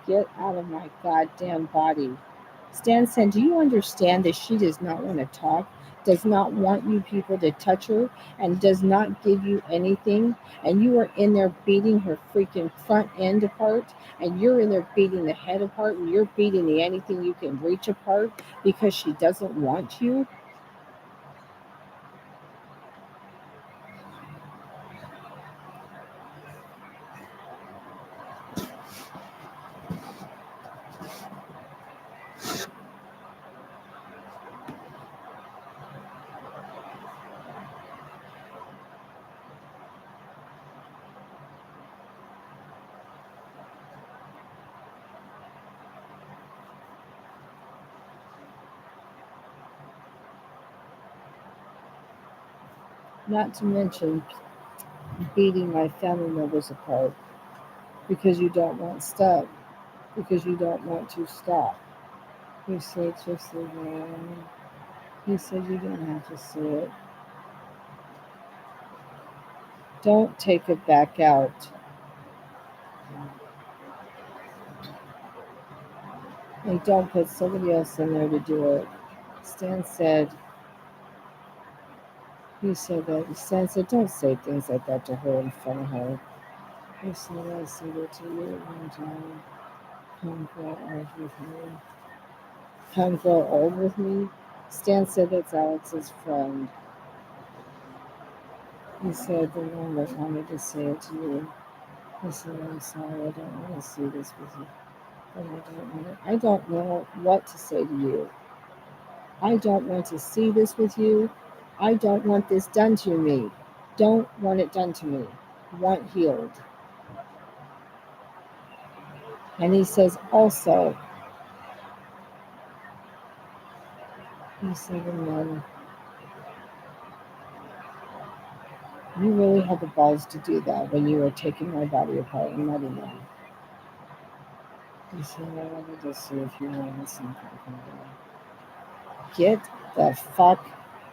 Get out of my goddamn body. Stan said, do you understand that she does not want to talk, does not want you people to touch her, and does not give you anything? And you are in there beating her freaking front end apart, and you're in there beating the head apart, and you're beating the anything you can reach apart because she doesn't want you? Not to mention beating my family members apart because you don't want stop, because you don't want to stop. He said, just leave it alone. He said, you don't have to see it. Don't take it back out. And don't put somebody else in there to do it. Stan said, he said that. Stan said, don't say things like that to her in front of her. He said, I said it to you one time. Come grow old with me. Come grow old with me. Stan said that's Alex's friend. He said the one that wanted to say it to you. He said, I'm sorry, I don't want to see this with you. But I don't know what to say to you. I don't want to see this with you. I don't want this done to me. Don't want it done to me. Want healed. And he says also, he said, and then you really had the balls to do that when you were taking my body apart and letting them. He said, I wanted to see if you want to listen. Get the fuck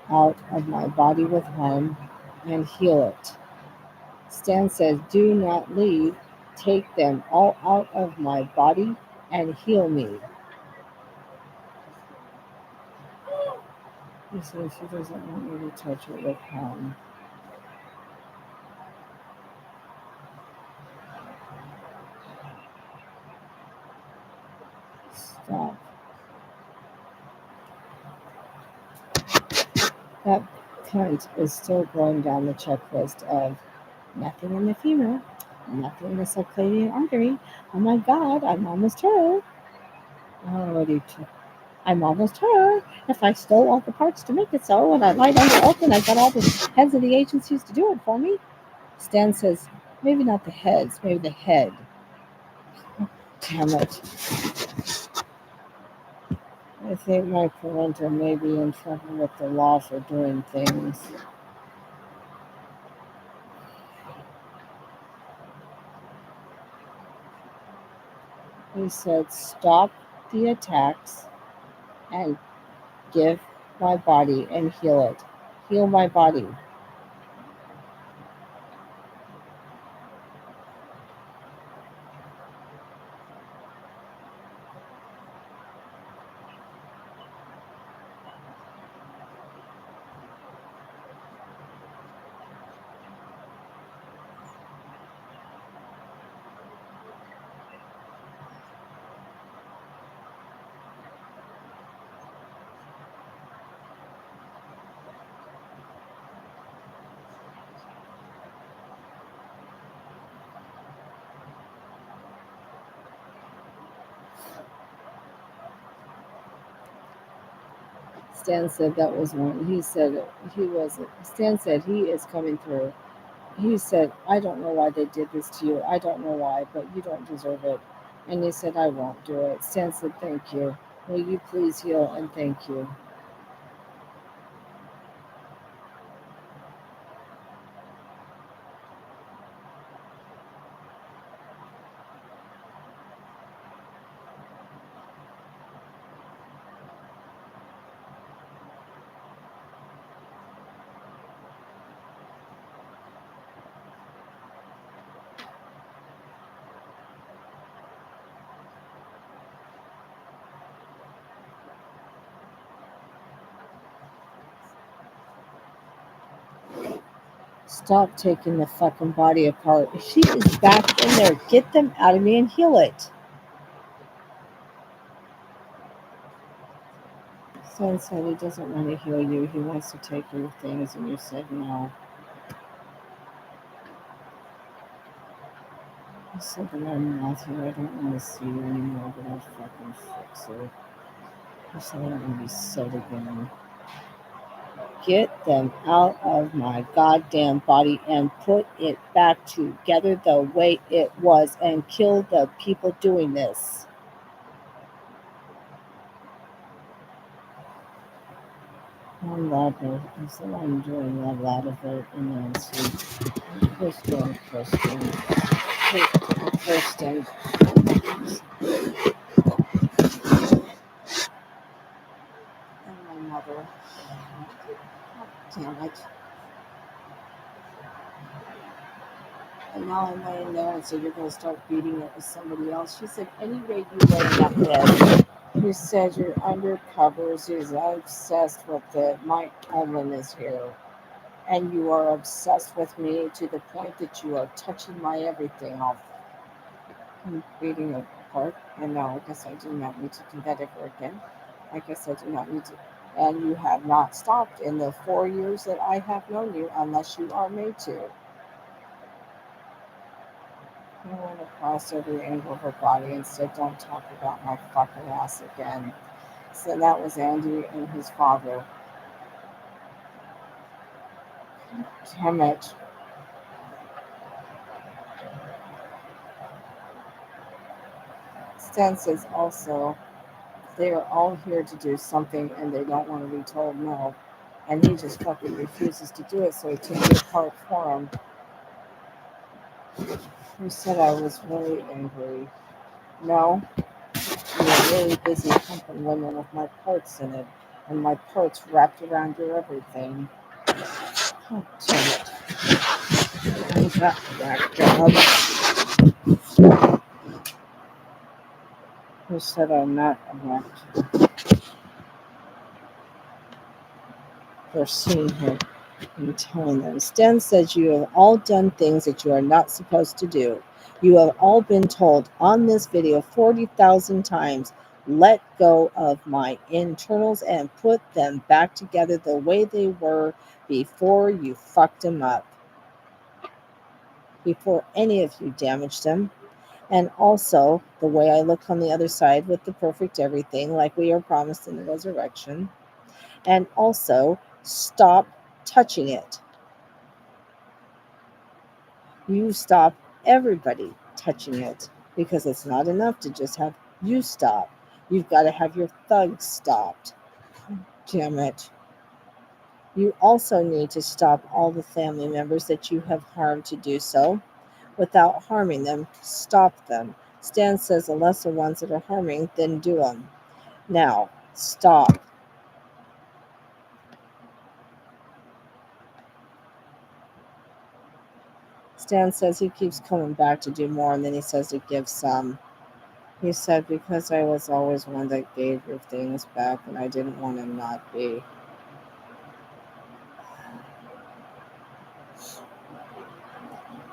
out of my body with harm and heal it. Stan says, do not leave. Take them all out of my body and heal me. He says she doesn't want me to touch her with harm. Stop. That cunt is still going down the checklist of nothing in the femur, nothing in the subclavian artery. Oh my God, I'm almost her. Already I'm almost her. If I stole all the parts to make it so, and I lied under oath, and I got all the heads of the agencies to do it for me. Stan says, maybe not the heads, maybe the head. Damn it. I think my parental may be in trouble with the law for doing things. He said, stop the attacks and give my body and heal it. Heal my body. Stan said that was one. He said he was. Stan said he is coming through. He said, I don't know why they did this to you. I don't know why, but you don't deserve it. And he said, I won't do it. Stan said, thank you. Will you please heal and thank you? Stop taking the fucking body apart. If she is back in there, get them out of me and heal it. Son said he doesn't want to heal you. He wants to take your things, and you said no. I said that I'm Matthew. I don't want to see you anymore, but I'll fucking fix it. I said I don't want to be sad again. Get them out of my goddamn body and put it back together the way it was and kill the people doing this. I'm louder. I said I'm doing a lot of it and Nancy. Kristen. Kristen. And my mother. Damn it. And now I'm laying there and so you're going to start beating it with somebody else. She said, any rate you lay in that bed. You said you're undercover. She's obsessed with it. Mike Evan is here. And you are obsessed with me to the point that you are touching my everything off. I'm beating it apart. And no, I guess I do not need to do that ever again. I guess I do not need to. And you have not stopped in the 4 years that I have known you unless you are made to. I went across every angle of her body and said, don't talk about my fucking ass again. So that was Andy and his father. Damn it. Stan says also, they are all here to do something and they don't want to be told no. And he just fucking refuses to do it, so he took it apart for him. He said I was really angry. No, you were really busy pumping women with my parts in it, and my parts wrapped around your everything. Oh, damn it. I got that job. Who said I'm not erect? They're seeing her and telling them. Stan says you have all done things that you are not supposed to do. You have all been told on this video 40,000 times, let go of my internals and put them back together the way they were before you fucked them up. Before any of you damaged them. And also the way I look on the other side with the perfect everything, like we are promised in the resurrection. And also stop touching it. You stop everybody touching it because it's not enough to just have you stop. You've got to have your thugs stopped. Damn it. You also need to stop all the family members that you have harmed to do so without harming them. Stop them. Stan says the lesser ones that are harming, then do them. Now, stop. Stan says he keeps coming back to do more, and then he says to give some. He said, because I was always one that gave your things back, and I didn't want to not be.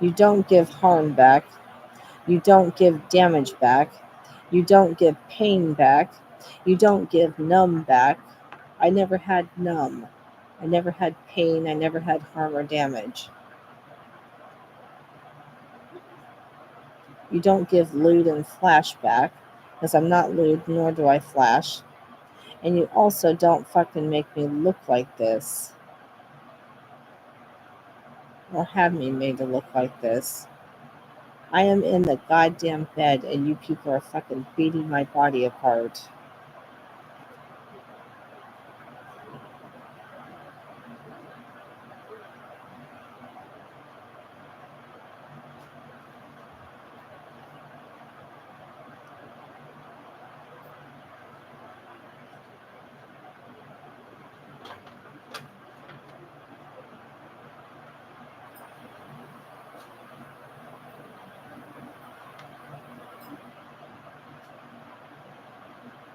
You don't give harm back. You don't give damage back. You don't give pain back. You don't give numb back. I never had numb. I never had pain. I never had harm or damage. You don't give lewd and flash back, because I'm not lewd, nor do I flash. And you also don't fucking make me look like this. Or have me made to look like this. I am in the goddamn bed and you people are fucking beating my body apart.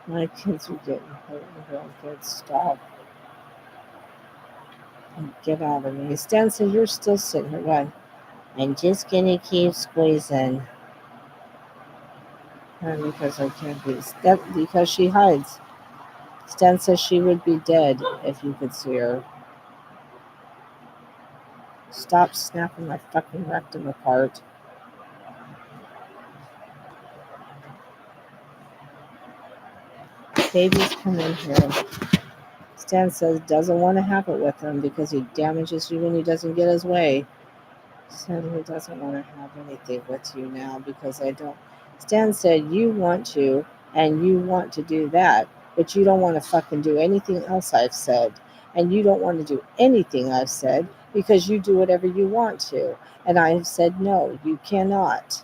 My kids are getting hurt and real good. Stop and get out of me. Stan said you're still sitting here. What? I'm just gonna keep squeezing. Because I can't be. Because she hides. Stan says she would be dead if you could see her. Stop snapping my fucking rectum apart. Babies come in here. Stan says doesn't want to have it with him because he damages you when he doesn't get his way. Said he doesn't want to have anything with you now because I don't. Stan said you want to and you want to do that, but you don't want to fucking do anything else I've said. And you don't want to do anything I've said because you do whatever you want to. And I have said no, you cannot.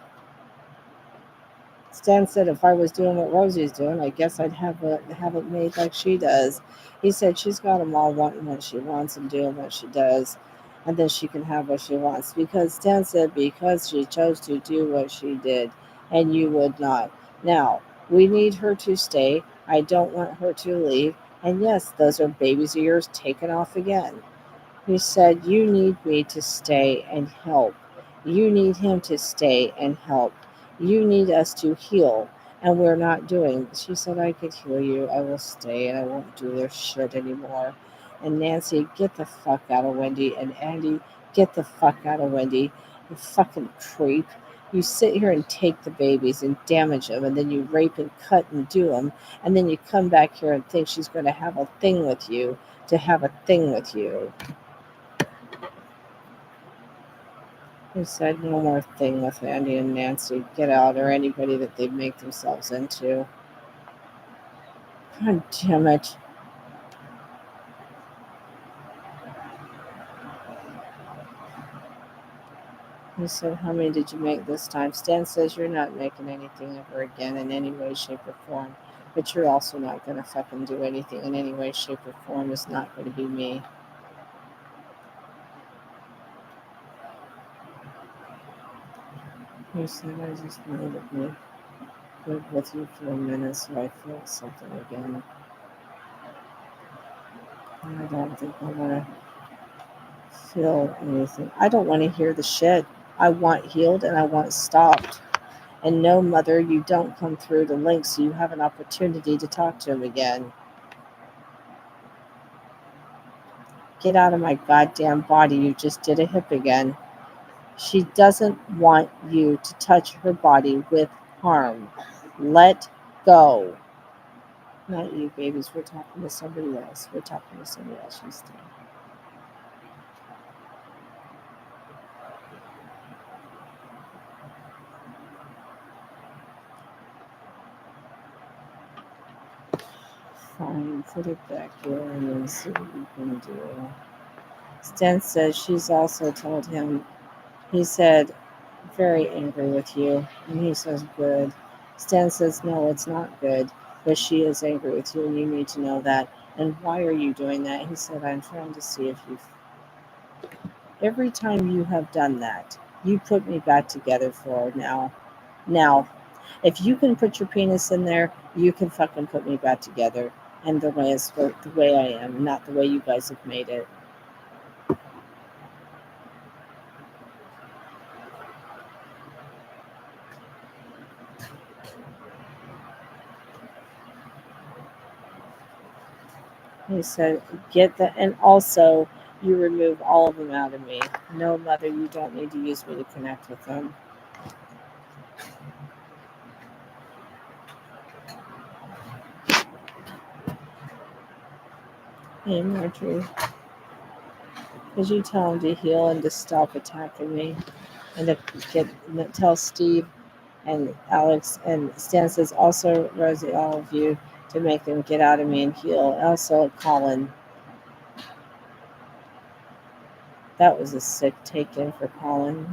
Stan said if I was doing what Rosie's doing, I guess I'd have it made like she does. He said she's got them all wanting what she wants and doing what she does, and then she can have what she wants. Because Stan said because she chose to do what she did, and you would not. Now, we need her to stay. I don't want her to leave. And yes, those are babies of yours taken off again. He said, you need me to stay and help. You need him to stay and help. You need us to heal. And we're not doing. She said, I could heal you. I will stay and I won't do their shit anymore. And Nancy, get the fuck out of Wendy. And Andy, get the fuck out of Wendy. You fucking creep. You sit here and take the babies and damage them, and then you rape and cut and do them, and then you come back here and think she's going to have a thing with you, to have a thing with you. He said no more thing with Andy and Nancy. Get out, or anybody that they make themselves into. God damn it. He said, how many did you make this time? Stan says you're not making anything ever again in any way, shape, or form. But you're also not going to fucking do anything in any way, shape, or form. It's not going to be me. He said, I just wanted to be good with you for a minute so I feel something again. And I don't think I want to feel anything. I don't want to hear the shit. I want healed and I want stopped. And no, mother, you don't come through the link so you have an opportunity to talk to him again. Get out of my goddamn body. You just did a hip again. She doesn't want you to touch her body with harm. Let go. Not you, babies. We're talking to somebody else. We're talking to somebody else. You stay. Fine. Put it back here and then see what you can do. Stan says she's also told him. He said, very angry with you. And he says, good. Stan says, no, it's not good. But she is angry with you and you need to know that. And why are you doing that? He said, I'm trying to see if you've... Every time you have done that, you put me back together for her now. Now, if you can put your penis in there, you can fucking put me back together. And the way I am, not the way you guys have made it. He said, get that. And also, you remove all of them out of me. No, mother, you don't need to use me to connect with them. Hey, Marjorie, could you tell him to heal and to stop attacking me? And to tell Steve and Alex and Stan says also Rosie, all of you, to make them get out of me and heal. Also Colin. That was a sick take-in for Colin.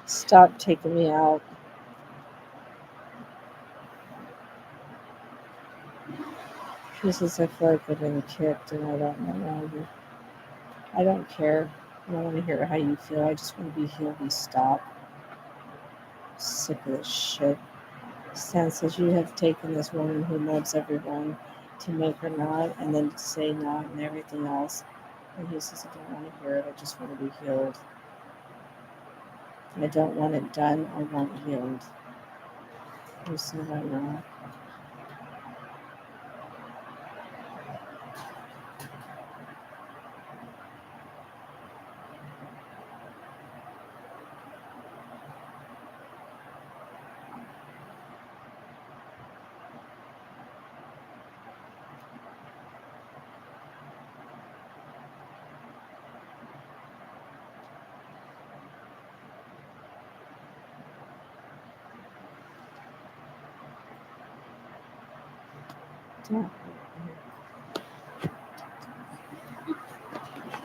Stop taking me out. She says, I feel like I've been kicked and I don't know why. I don't care. I don't want to hear how you feel. I just want to be healed and stop. Sick of this shit. Stan says, you have taken this woman who loves everyone to make her not, and then to say not and everything else. And he says, I don't want to hear it. I just want to be healed. I don't want it done. I want healed. He said, I know.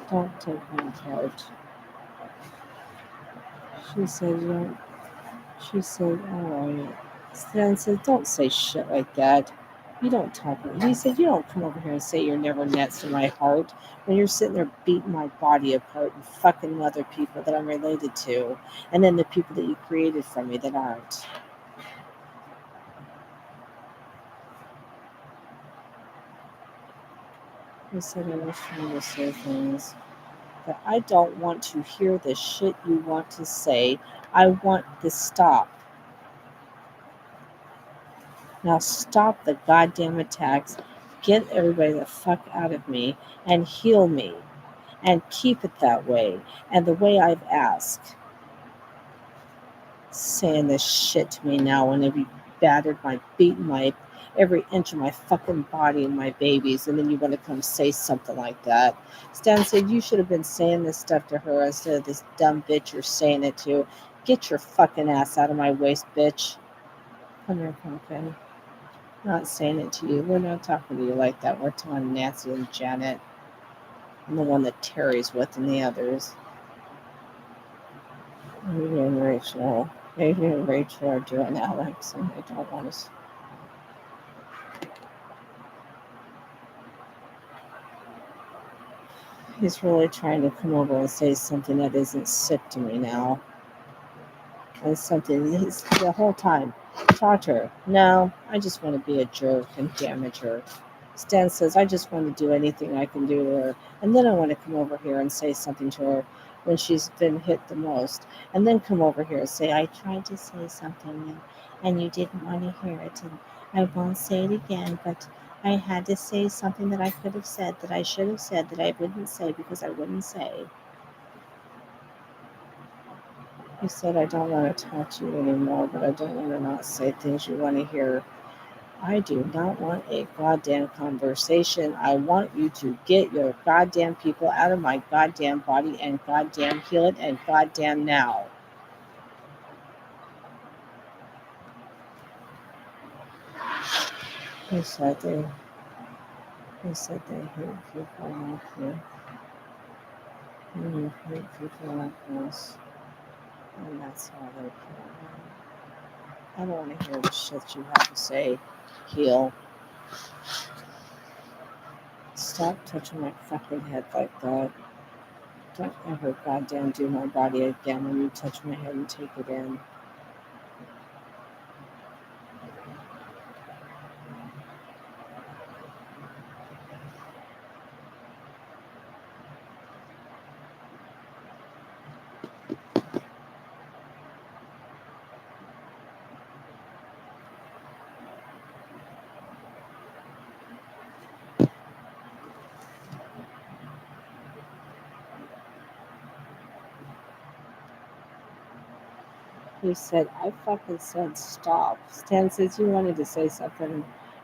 Don't take my part. She said, don't. She said, all right. Stan said, don't say shit like that. You don't talk. He said, you don't come over here and say you're never next to my heart when you're sitting there beating my body apart and fucking other people that I'm related to, and then the people that you created from me that aren't. He said, I was trying to say things, but I don't want to hear the shit you want to say. I want this stop. Now stop the goddamn attacks. Get everybody the fuck out of me and heal me. And keep it that way. And the way I've asked. Saying this shit to me now when you battered my, beaten my every inch of my fucking body and my babies, and then you want to come say something like that. Stan said, you should have been saying this stuff to her instead of this dumb bitch you're saying it to. Get your fucking ass out of my waist, bitch. Come here, pumpkin. I'm not saying it to you. We're not talking to you like that. We're telling Nancy and Janet and the one that Terry's with and the others. Maybe and Rachel. Maybe and Rachel are doing Alex and they don't want us. He's really trying to come over and say something that isn't sick to me now. And something he's the whole time. Talk to her. No, I just want to be a jerk and damage her. Stan says, I just want to do anything I can do to her. And then I want to come over here and say something to her when she's been hit the most. And then come over here and say, I tried to say something and you didn't want to hear it. And I won't say it again, but I had to say something that I could have said, that I should have said, that I wouldn't say because I wouldn't say. He said, I don't want to talk to you anymore, but I don't want to not say things you want to hear. I do not want a goddamn conversation. I want you to get your goddamn people out of my goddamn body and goddamn heal it and goddamn now. He said they hate people like you. You hate people like this. And that's how they feel. I don't want to hear the shit you have to say. Heal. Stop touching my fucking head like that. Don't ever goddamn do my body again when you touch my head and take it in. He said, I fucking said stop. Stan says you wanted to say something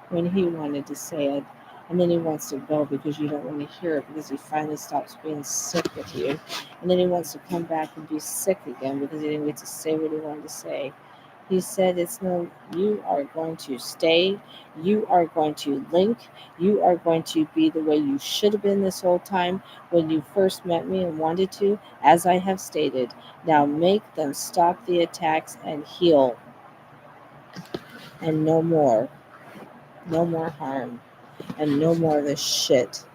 when he wanted to say it. And then he wants to go because you don't want to hear it because he finally stops being sick with you. And then he wants to come back and be sick again because he didn't get to say what he wanted to say. He said, it's no, you are going to stay. You are going to link. You are going to be the way you should have been this whole time when you first met me and wanted to, as I have stated. Now make them stop the attacks and heal. And no more. No more harm. And no more of this shit.